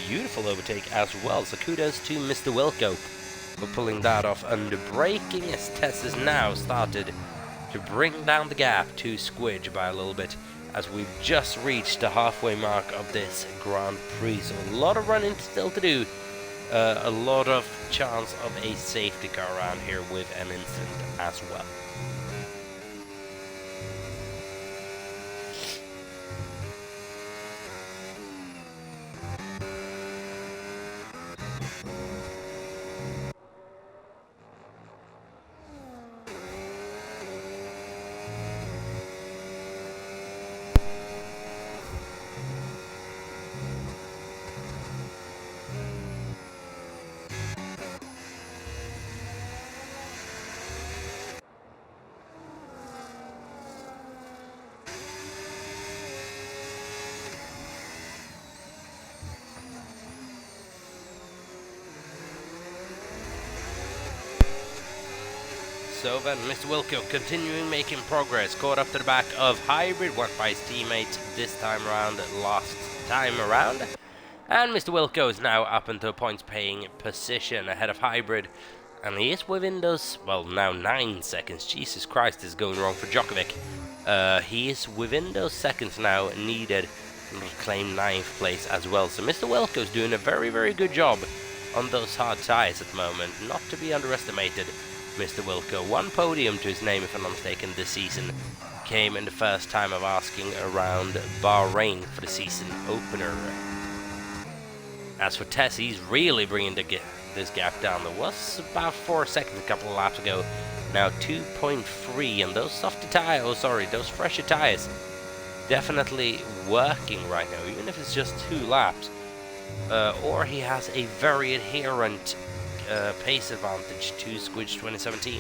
beautiful overtake as well, so kudos to Mr. Wilco for pulling that off under braking, as Tess has now started to bring down the gap to Squidge by a little bit, as we've just reached the halfway mark of this Grand Prix. So a lot of running still to do a lot of chance of a safety car around here with an incident as well. So then, Mr. Wilco continuing making progress, caught up to the back of Hybrid, went by his teammate this time around, last time around. And Mr. Wilco is now up into a points-paying position ahead of Hybrid. And he is within those, well, now 9 seconds. Jesus Christ, this is going wrong for Djokovic. He is within those seconds now needed to claim 9th place as well. So Mr. Wilco is doing a very, very good job on those hard tires at the moment. Not to be underestimated. Mr. Wilco, one podium to his name if I'm not mistaken this season, came in the first time of asking around Bahrain for the season opener. As for Tess, he's really bringing this gap down. There was about 4 seconds a couple of laps ago, now 2.3, and those softer tires, those fresher tires, definitely working right now, even if it's just 2 laps. Or he has a very adherent pace advantage to Squidge 2017.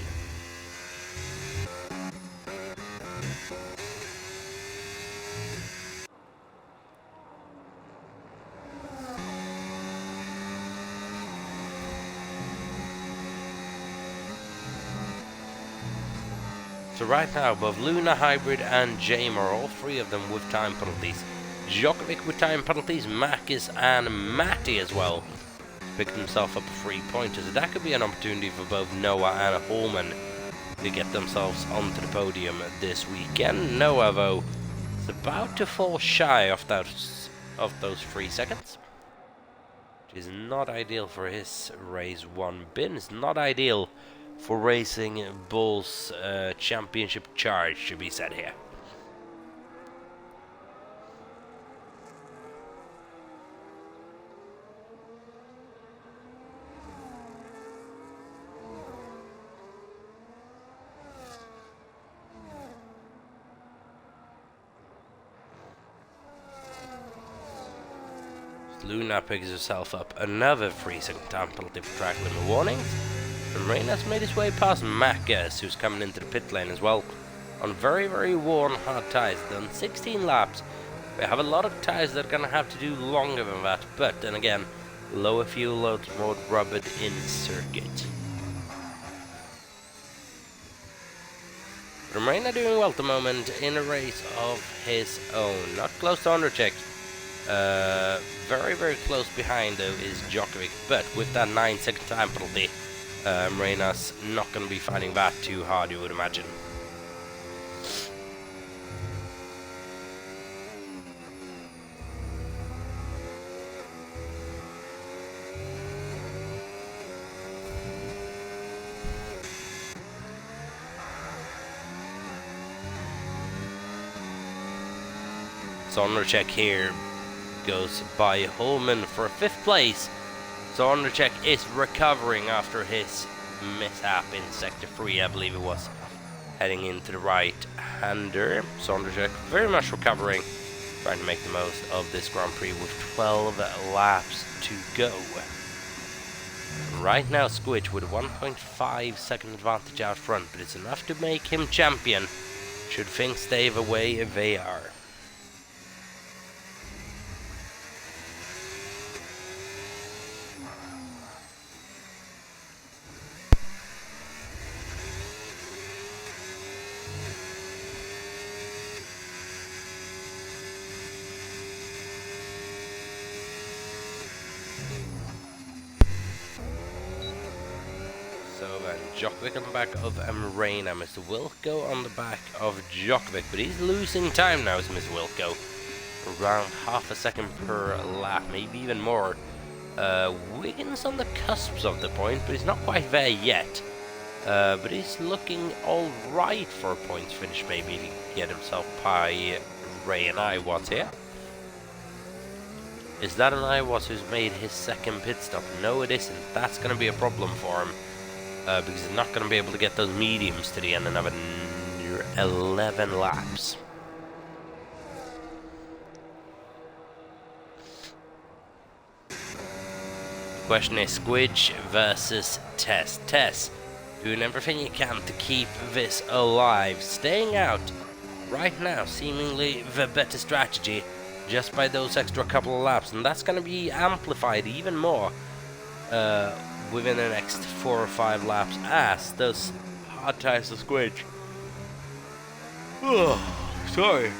So right now, both Luna, Hybrid and Jamer, all 3 of them with time penalties. Djokovic with time penalties, Makis and Matty as well. Picked himself up a 3-pointer, so that could be an opportunity for both Noah and Holman to get themselves onto the podium this weekend. Noah, though, is about to fall shy of those 3 seconds, which is not ideal for his race 1 bin. It's not ideal for racing Bull's championship charge, should be said here. Luna picks herself up another 3-second time penalty for track limit warnings. And Reyna's made his way past Mackes, who's coming into the pit lane as well, on very, very worn hard tyres. Done 16 laps. We have a lot of tyres that are going to have to do longer than that, but then again, lower fuel loads, more rubbered in circuit. Reyna doing well at the moment in a race of his own. Not close to undercheck. Very, very close behind though is Djokovic, but with that 9-second time penalty, Reyna's not going to be finding that too hard, you would imagine. Sondercheck here goes by Holman for 5th place. Sondercheck is recovering after his mishap in Sector 3, I believe it was, heading into the right-hander. Sondercheck very much recovering, trying to make the most of this Grand Prix with 12 laps to go. Right now Squidge with a 1.5 second advantage out front, but it's enough to make him champion should things stay the way they are. Djokovic on the back of Reyna. Mr. Wilco on the back of Djokovic, but he's losing time now, is Mr. Wilco. Around half a second per lap, maybe even more. Wiggins on the cusps of the point, but he's not quite there yet. But he's looking alright for a points finish, maybe if he can get himself by Ray and Iwatts here. Is that an Iwatts who's made his second pit stop? No, it isn't. That's going to be a problem for him. Because he's not going to be able to get those mediums to the end and have 11 laps. The question is Squidge versus Tess. Tess, doing everything you can to keep this alive. Staying out right now, seemingly the better strategy, just by those extra couple of laps. And that's going to be amplified even more within the next 4 or 5 laps as those hard tires to Squidge. Oh, sorry.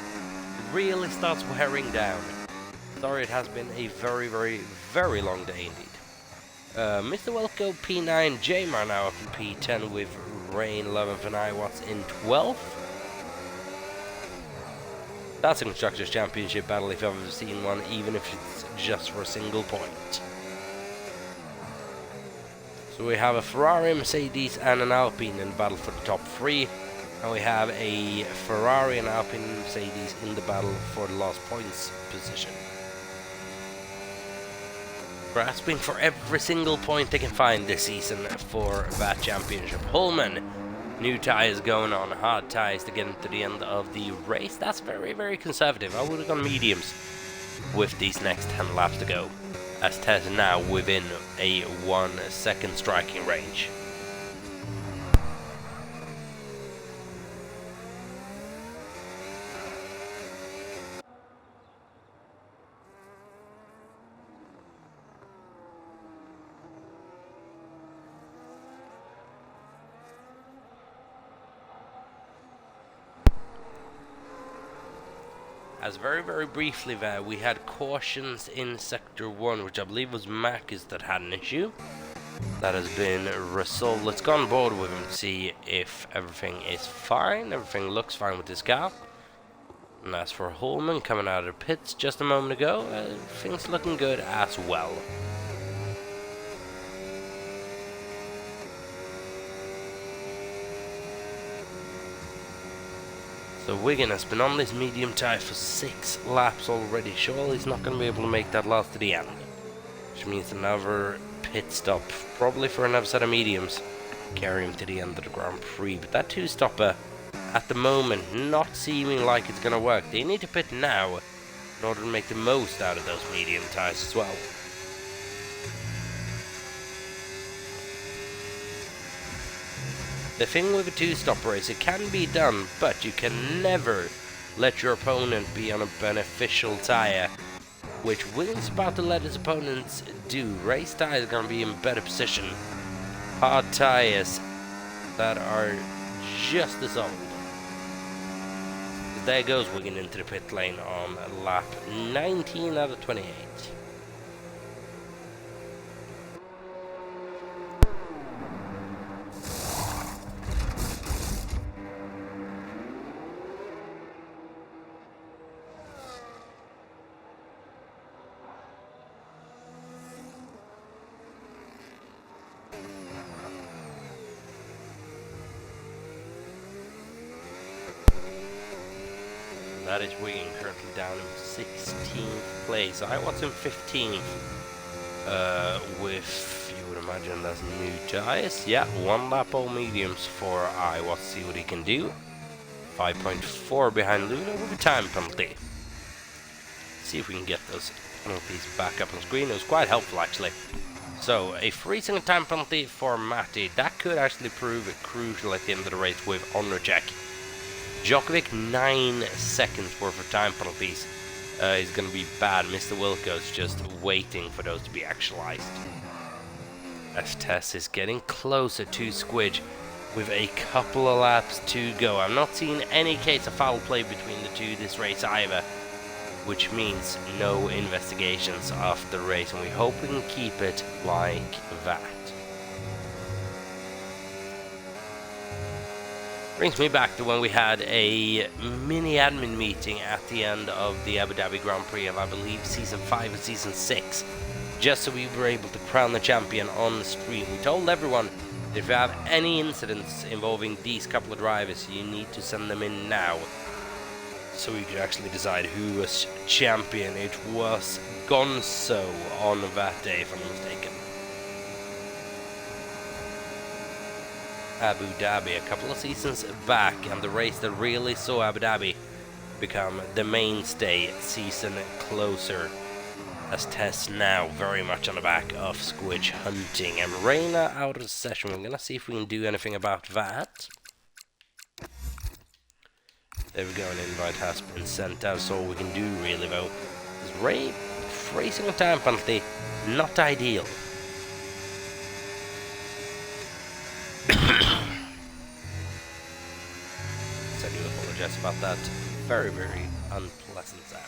Really starts wearing down. Sorry, it has been a very, very, very long day indeed. Mr. Welko P9, Jamar now up in P10 with Rain 11th and Iwatts in 12th. That's a Constructors' Championship battle if I've ever seen one, even if it's just for a single point. So we have a Ferrari, Mercedes and an Alpine in battle for the top 3. And we have a Ferrari, an Alpine and Mercedes in the battle for the last points position. Grasping for every single point they can find this season for that championship. Holman, new tyres going on, hard tyres to get into the end of the race. That's very, very conservative. I would have gone mediums with these next 10 laps to go. As Tess now within a 1 second striking range. As very, very briefly there, we had cautions in Sector 1, which I believe was Marcus that had an issue. That has been resolved. Let's go on board with him to see if everything is fine. Everything looks fine with this car. And as for Holman coming out of the pits just a moment ago, things looking good as well. So Wiggin has been on this medium tyre for 6 laps already. Surely he's not going to be able to make that last to the end. Which means another pit stop, probably for another set of mediums. Carry him to the end of the Grand Prix. But that 2-stopper, at the moment, not seeming like it's going to work. They need to pit now in order to make the most out of those medium tyres as well. The thing with a 2-stop race, it can be done, but you can never let your opponent be on a beneficial tyre, which Williams about to let his opponents do. Race tyres are going to be in better position. Hard tyres that are just as old. There goes Wiggin into the pit lane on lap 19 out of 28. That is Wiggin currently down in 16th place. Iwatts in 15th. With, you would imagine, that's new tyres. Yeah, 1 lap all mediums for Iwatts. See what he can do. 5.4 behind Luna with a time penalty. See if we can get those penalties back up on screen. It was quite helpful actually. So, a freezing time penalty for Matty. That could actually prove crucial at the end of the race with honor check. Djokovic, 9 seconds worth of time penalties is going to be bad. Mr. Wilco's just waiting for those to be actualized. As Tess is getting closer to Squidge with a couple of laps to go. I'm not seeing any case of foul play between the two this race either, which means no investigations after the race, and we hope we can keep it like that. Brings me back to when we had a mini admin meeting at the end of the Abu Dhabi Grand Prix of, I believe, Season 5 and Season 6. just so we were able to crown the champion on the stream. We told everyone that if you have any incidents involving these couple of drivers, you need to send them in now, so we could actually decide who was champion. It was Gonzo on that day, if I'm not mistaken. Abu Dhabi a couple of seasons back, and the race that really saw Abu Dhabi become the mainstay season closer, as Tess now very much on the back of Squidge hunting. And Reina out of session. We're gonna see if we can do anything about that. There we go, an invite has been sent out, so all we can do really though is Ray racing a time penalty, not ideal. So I do apologize about that. Very, very unpleasant sound.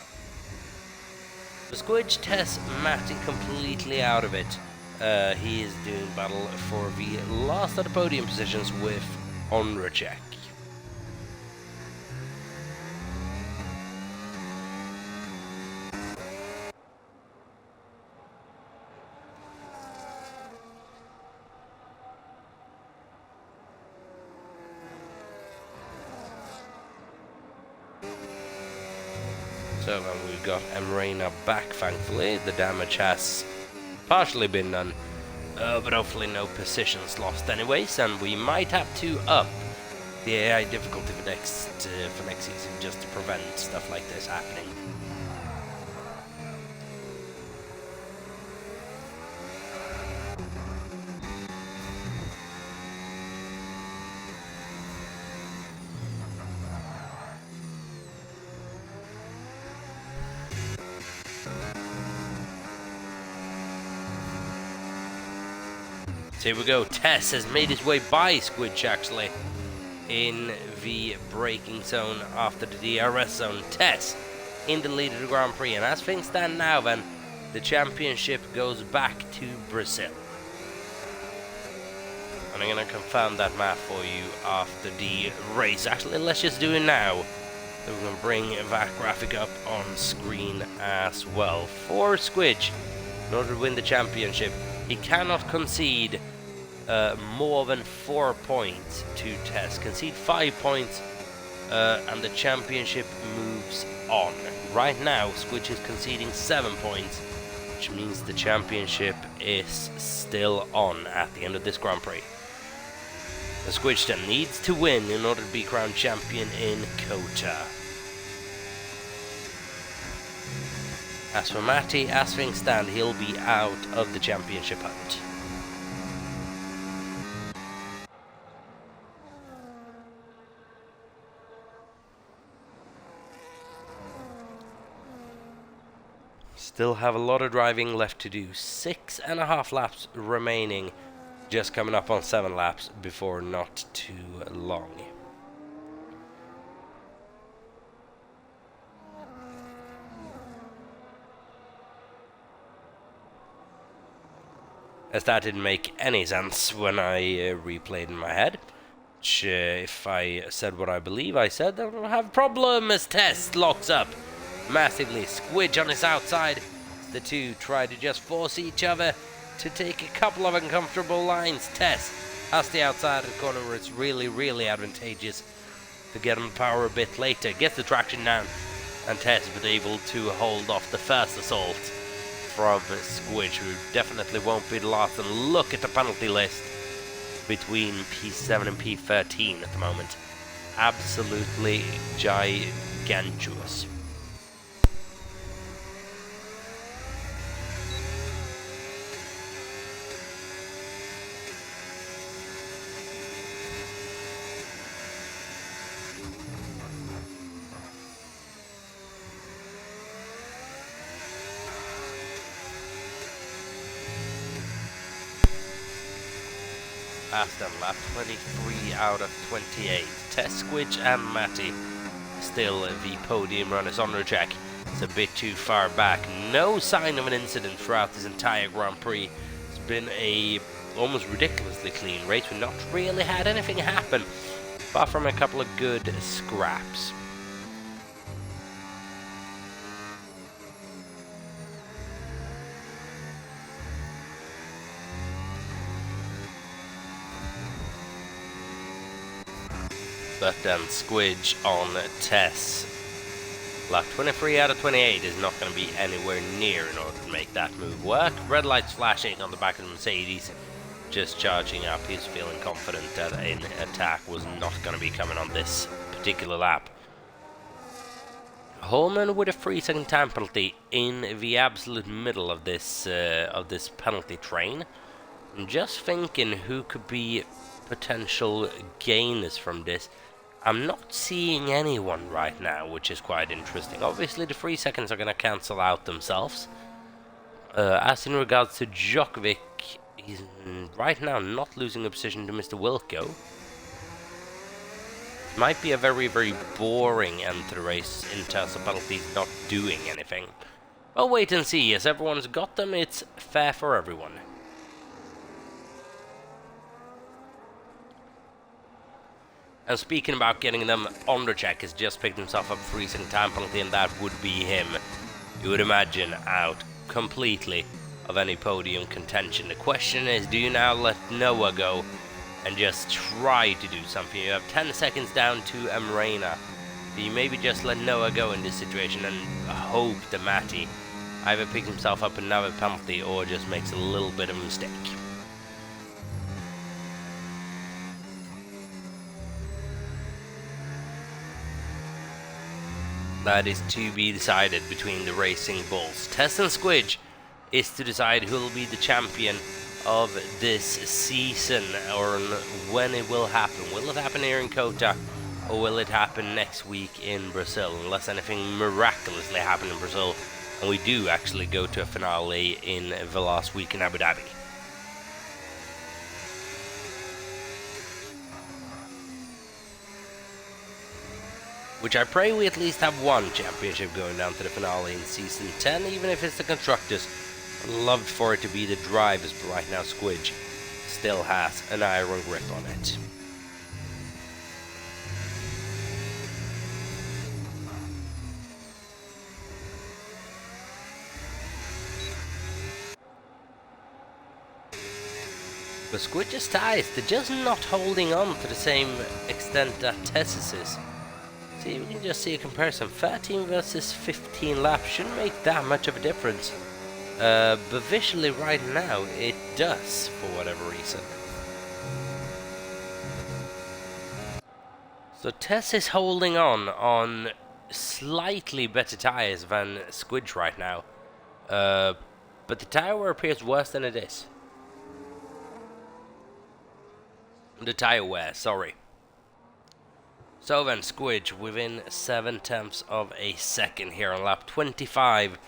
The Squidge Tess Matty completely out of it. He is doing battle for the last of the podium positions with Onracek. So then we've got Emrena back, thankfully. The damage has partially been done, but hopefully no positions lost anyways, and we might have to up the AI difficulty for next season, just to prevent stuff like this happening. So here we go, Tess has made his way by Squidge actually in the braking zone after the DRS zone. Tess in the lead of the Grand Prix, and as things stand now then, the championship goes back to Brazil. And I'm going to confirm that map for you after the race. Actually, let's just do it now. So we're going to bring that graphic up on screen as well. For Squidge, in order to win the championship, he cannot concede more than 4 points to Tess. Concede 5 points and the championship moves on. Right now, Squidge is conceding 7 points, which means the championship is still on at the end of this Grand Prix. The Squidge then needs to win in order to be crowned champion in COTA. As for Matty, as things stand, he'll be out of the championship hunt. Still have a lot of driving left to do. 6.5 laps remaining, just coming up on 7 laps before not too long. As that didn't make any sense when I replayed in my head. Which, if I said what I believe I said, then we'll have a problem as Tess locks up massively. Squidge on his outside. The two try to just force each other to take a couple of uncomfortable lines. Tess has the outside of the corner where it's really, really advantageous to get on power a bit later. Gets the traction down, and Tess was able to hold off the first assault from Squidge, who definitely won't be the last. And look at the penalty list between P7 and P13 at the moment. Absolutely gigantuous. Aston lap 23 out of 28. Tess, Squidge and Matty still the podium runners. Onracek is a bit too far back. No sign of an incident throughout this entire Grand Prix. It's been a almost ridiculously clean race. We've not really had anything happen apart from a couple of good scraps. but then Squidge on Tess. Lap 23 out of 28 is not going to be anywhere near in order to make that move work. Red lights flashing on the back of the Mercedes, just charging up. He's feeling confident that an attack was not going to be coming on this particular lap. Holman with a 3-second time penalty in the absolute middle of this penalty train. I'm just thinking who could be potential gainers from this. I'm not seeing anyone right now, which is quite interesting. Obviously, the 3 seconds are going to cancel out themselves. As in regards to Djokovic, he's right now not losing a position to Mr. Wilco. Might be a very, very boring end to the race in terms of penalties not doing anything. Well, wait and see. As everyone's got them, it's fair for everyone. And speaking about getting them, Ondercheck has just picked himself up 3-second time penalty, and that would be him, you would imagine, out completely of any podium contention. The question is, do you now let Noah go and just try to do something? You have 10 seconds down to Amrena. Do you maybe just let Noah go in this situation and hope that Matty either picks himself up another penalty or just makes a little bit of a mistake? That is to be decided between the racing bulls. Tess and Squidge is to decide who will be the champion of this season, or when it will happen. Will it happen here in COTA, or will it happen next week in Brazil? Unless anything miraculously happens in Brazil, and we do actually go to a finale in the last week in Abu Dhabi. Which I pray we at least have one championship going down to the finale in Season 10, even if it's the Constructors. I'd love for it to be the Drivers, but right now Squidge still has an iron grip on it. But Squidge's ties, they're just not holding on to the same extent that Tess's is. See, we can just see a comparison. 13 versus 15 laps shouldn't make that much of a difference. But visually right now, it does, for whatever reason. So Tess is holding on slightly better tires than Squidge right now. But the tire wear appears worse than it is. The tire wear, sorry. So then, Squidge within 7/10 of a second here on lap 25.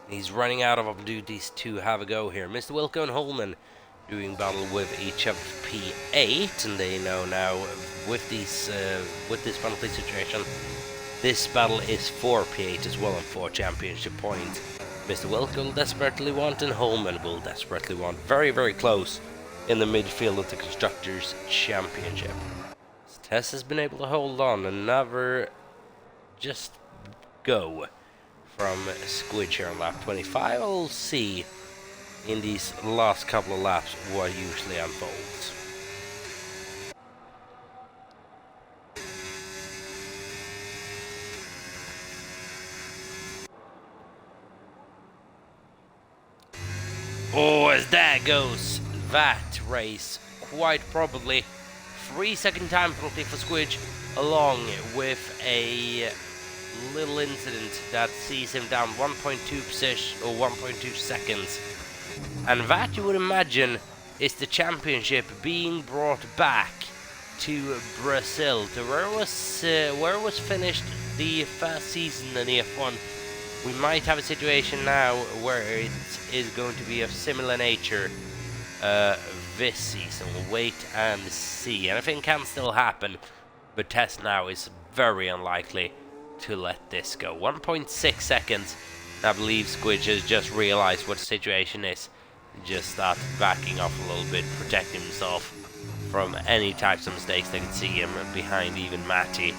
He's running out of opportunities to have a go here. Mr. Wilco and Holman doing battle with each of P8, and they know now with this penalty situation, this battle is for P8 as well and for championship points. Mr. Wilco will desperately want, and Holman will desperately want. Very, very close in the midfield of the Constructors' Championship. Tess has been able to hold on another just go from Squidge here on lap 25. We'll see in these last couple of laps what usually unfolds. Oh, as that goes, that race quite probably 3-second time penalty for Squidge, along with a little incident that sees him down 1.2 position or 1.2 seconds. And that, you would imagine, is the championship being brought back to Brazil, to where it was finished the first season in NEF1. We might have a situation now where it is going to be of similar nature this season. We'll wait and see. Anything can still happen, but Tess now is very unlikely to let this go. 1.6 seconds. I believe Squidge has just realized what the situation is. Just start backing off a little bit, protecting himself from any types of mistakes that could see him behind even Matty.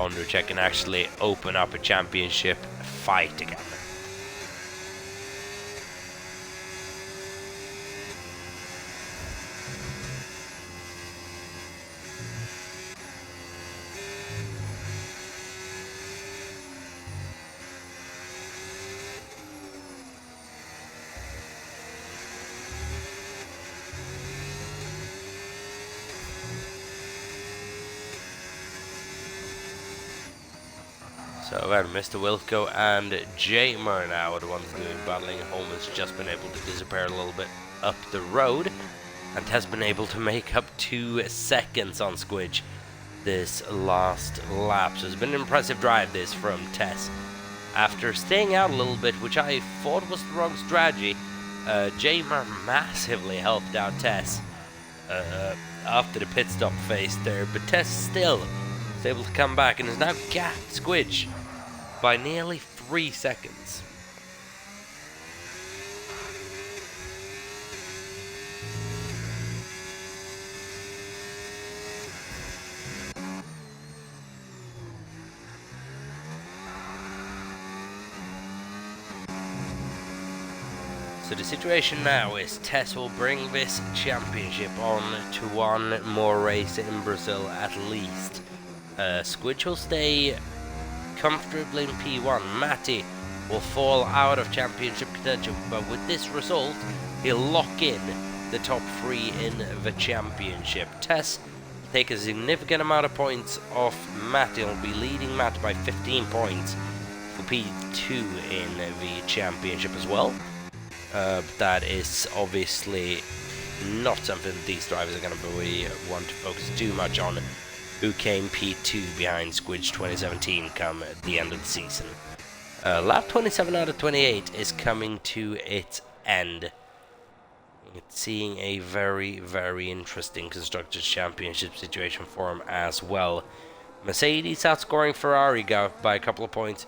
Ondercheck can actually open up a championship fight again. So then Mr. Wilco and Jamer now are the ones doing battling. Holman's just been able to disappear a little bit up the road and has been able to make up 2 seconds on Squidge this last lap. So it's been an impressive drive this from Tess. After staying out a little bit, which I thought was the wrong strategy, Jamer massively helped out Tess after the pit stop phase there, but Tess still is able to come back and is now gapped Squidge by nearly 3 seconds. So the situation now is Tess will bring this championship on to one more race in Brazil at least. Squidge will stay comfortably in P1. Matty will fall out of championship contention, but with this result, he'll lock in the top 3 in the championship. Tess will take a significant amount of points off Matty and will be leading Matt by 15 points for P2 in the championship as well. That is obviously not something that these drivers are going to really want to focus too much on, who came P2 behind Squidge 2017 come at the end of the season. Lap 27 out of 28 is coming to its end. It's seeing a very, very interesting Constructors' Championship situation for him as well. Mercedes outscoring Ferrari by a couple of points.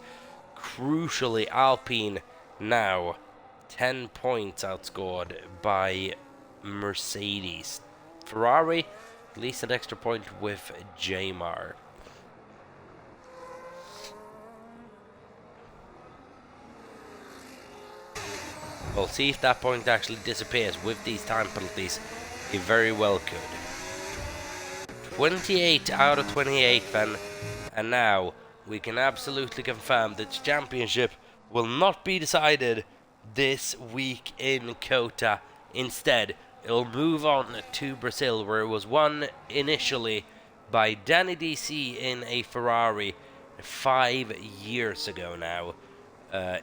Crucially, Alpine now 10 points outscored by Mercedes. Ferrari at least an extra point with Jamar. We'll see if that point actually disappears with these time penalties. It very well could. 28 out of 28 then, and now we can absolutely confirm that the championship will not be decided this week in COTA. Instead, it'll move on to Brazil, where it was won initially by Danny DC in a Ferrari 5 years ago now,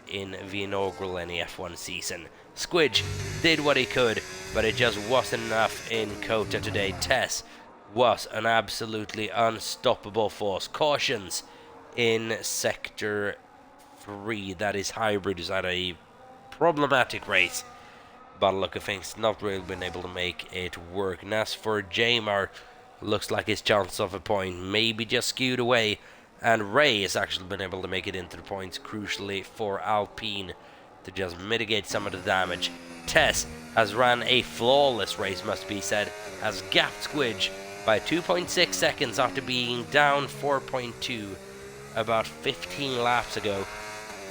in the inaugural NEF1 season. Squidge did what he could, but it just wasn't enough in COTA today. Tess was an absolutely unstoppable force. Cautions in Sector 3, that is hybrid, is had a problematic race. By the look of things, not really been able to make it work. And as for Jamar, looks like his chance of a point maybe just skewed away. And Ray has actually been able to make it into the points, crucially for Alpine, to just mitigate some of the damage. Tess has ran a flawless race, must be said, has gapped Squidge by 2.6 seconds after being down 4.2 about 15 laps ago.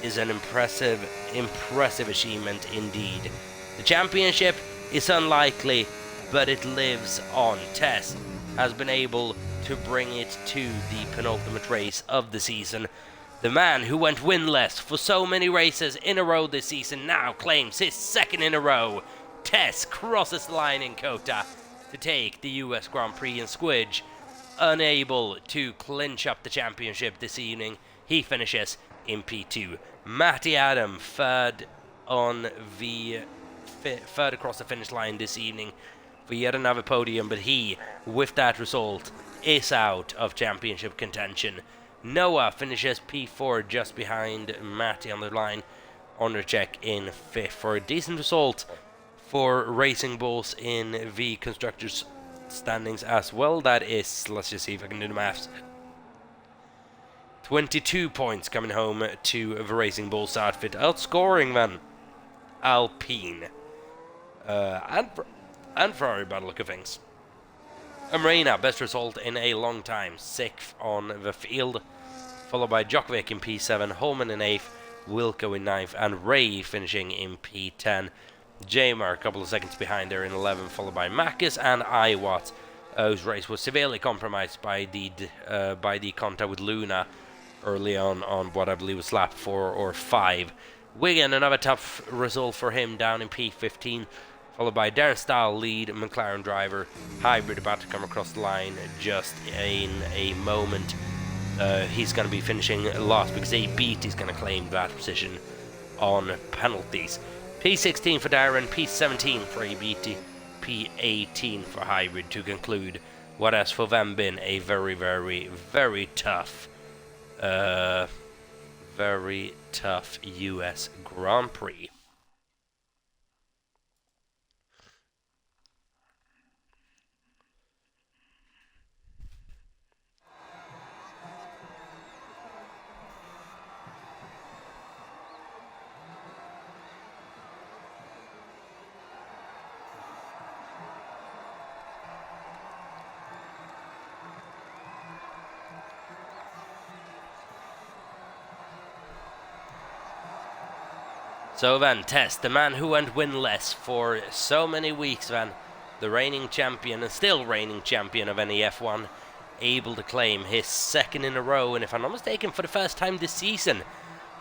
Is an impressive achievement indeed. The championship is unlikely, but it lives on. Tess has been able to bring it to the penultimate race of the season. The man who went winless for so many races in a row this season now claims his second in a row. Tess crosses the line in COTA to take the US Grand Prix in Squidge. Unable to clinch up the championship this evening, he finishes in P2. Matty Adam third across the finish line this evening for yet another podium, but he, with that result, is out of championship contention. Noah finishes P4 just behind Matty on the line. Ondercheck in 5th for a decent result for Racing Bulls in the Constructors' standings as well. That is, let's just see if I can do the maths, 22 points coming home to the Racing Bulls outfit, outscoring then Alpine and Ferrari by the look of things. Marina, best result in a long time, 6th on the field, followed by Djokovic in P7, Holman in 8th, Wilco in 9th, and Ray finishing in P10. Jamar a couple of seconds behind there in 11th, followed by Makis and Iwat, whose race was severely compromised by the contact with Luna early on what I believe was lap 4 or 5. Wigan, another tough result for him, down in P15, followed by Darren Stahl, lead McLaren driver. Hybrid about to come across the line just in a moment. he's going to be finishing last because a beat is going to claim that position on penalties. P16 for Darren, P17 for ABT, P18 for Hybrid to conclude what has for them been a very, very, very tough US Grand Prix. So then, Tess, the man who went winless for so many weeks, then, the reigning champion and still reigning champion of NEF1, able to claim his second in a row, and if I'm not mistaken, for the first time this season,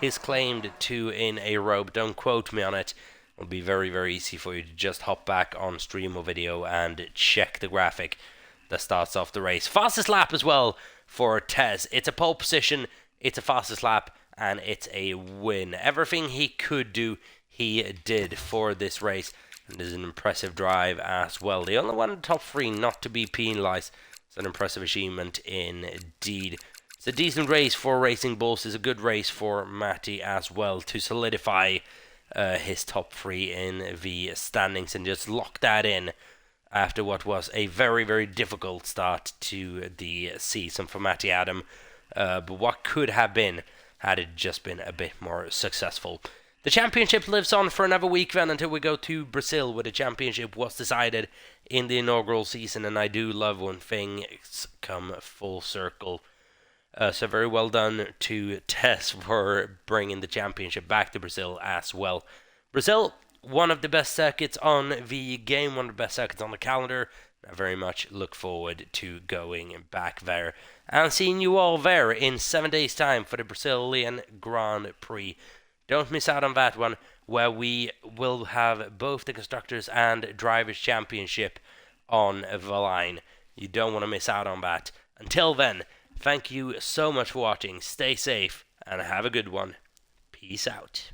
he's claimed 2 in a row. But don't quote me on it. It'll be very, very easy for you to just hop back on stream or video and check the graphic that starts off the race. Fastest lap as well for Tez. It's a pole position, it's a fastest lap, and it's a win. Everything he could do, he did for this race. And there's an impressive drive as well. The only one in the top 3 not to be penalised. It's an impressive achievement indeed. It's a decent race for Racing Bulls. It's a good race for Matty as well to solidify his top 3 in the standings and just lock that in after what was a very, very difficult start to the season for Matty Adam. But what could have been had it just been a bit more successful. The championship lives on for another week then until we go to Brazil, where the championship was decided in the inaugural season, and I do love when things come full circle. So very well done to Tess for bringing the championship back to Brazil as well. Brazil, one of the best circuits on the game, one of the best circuits on the calendar. I very much look forward to going back there and seeing you all there in 7 days' time for the Brazilian Grand Prix. Don't miss out on that one, where we will have both the Constructors and Drivers' Championship on the line. You don't want to miss out on that. Until then, thank you so much for watching. Stay safe and have a good one. Peace out.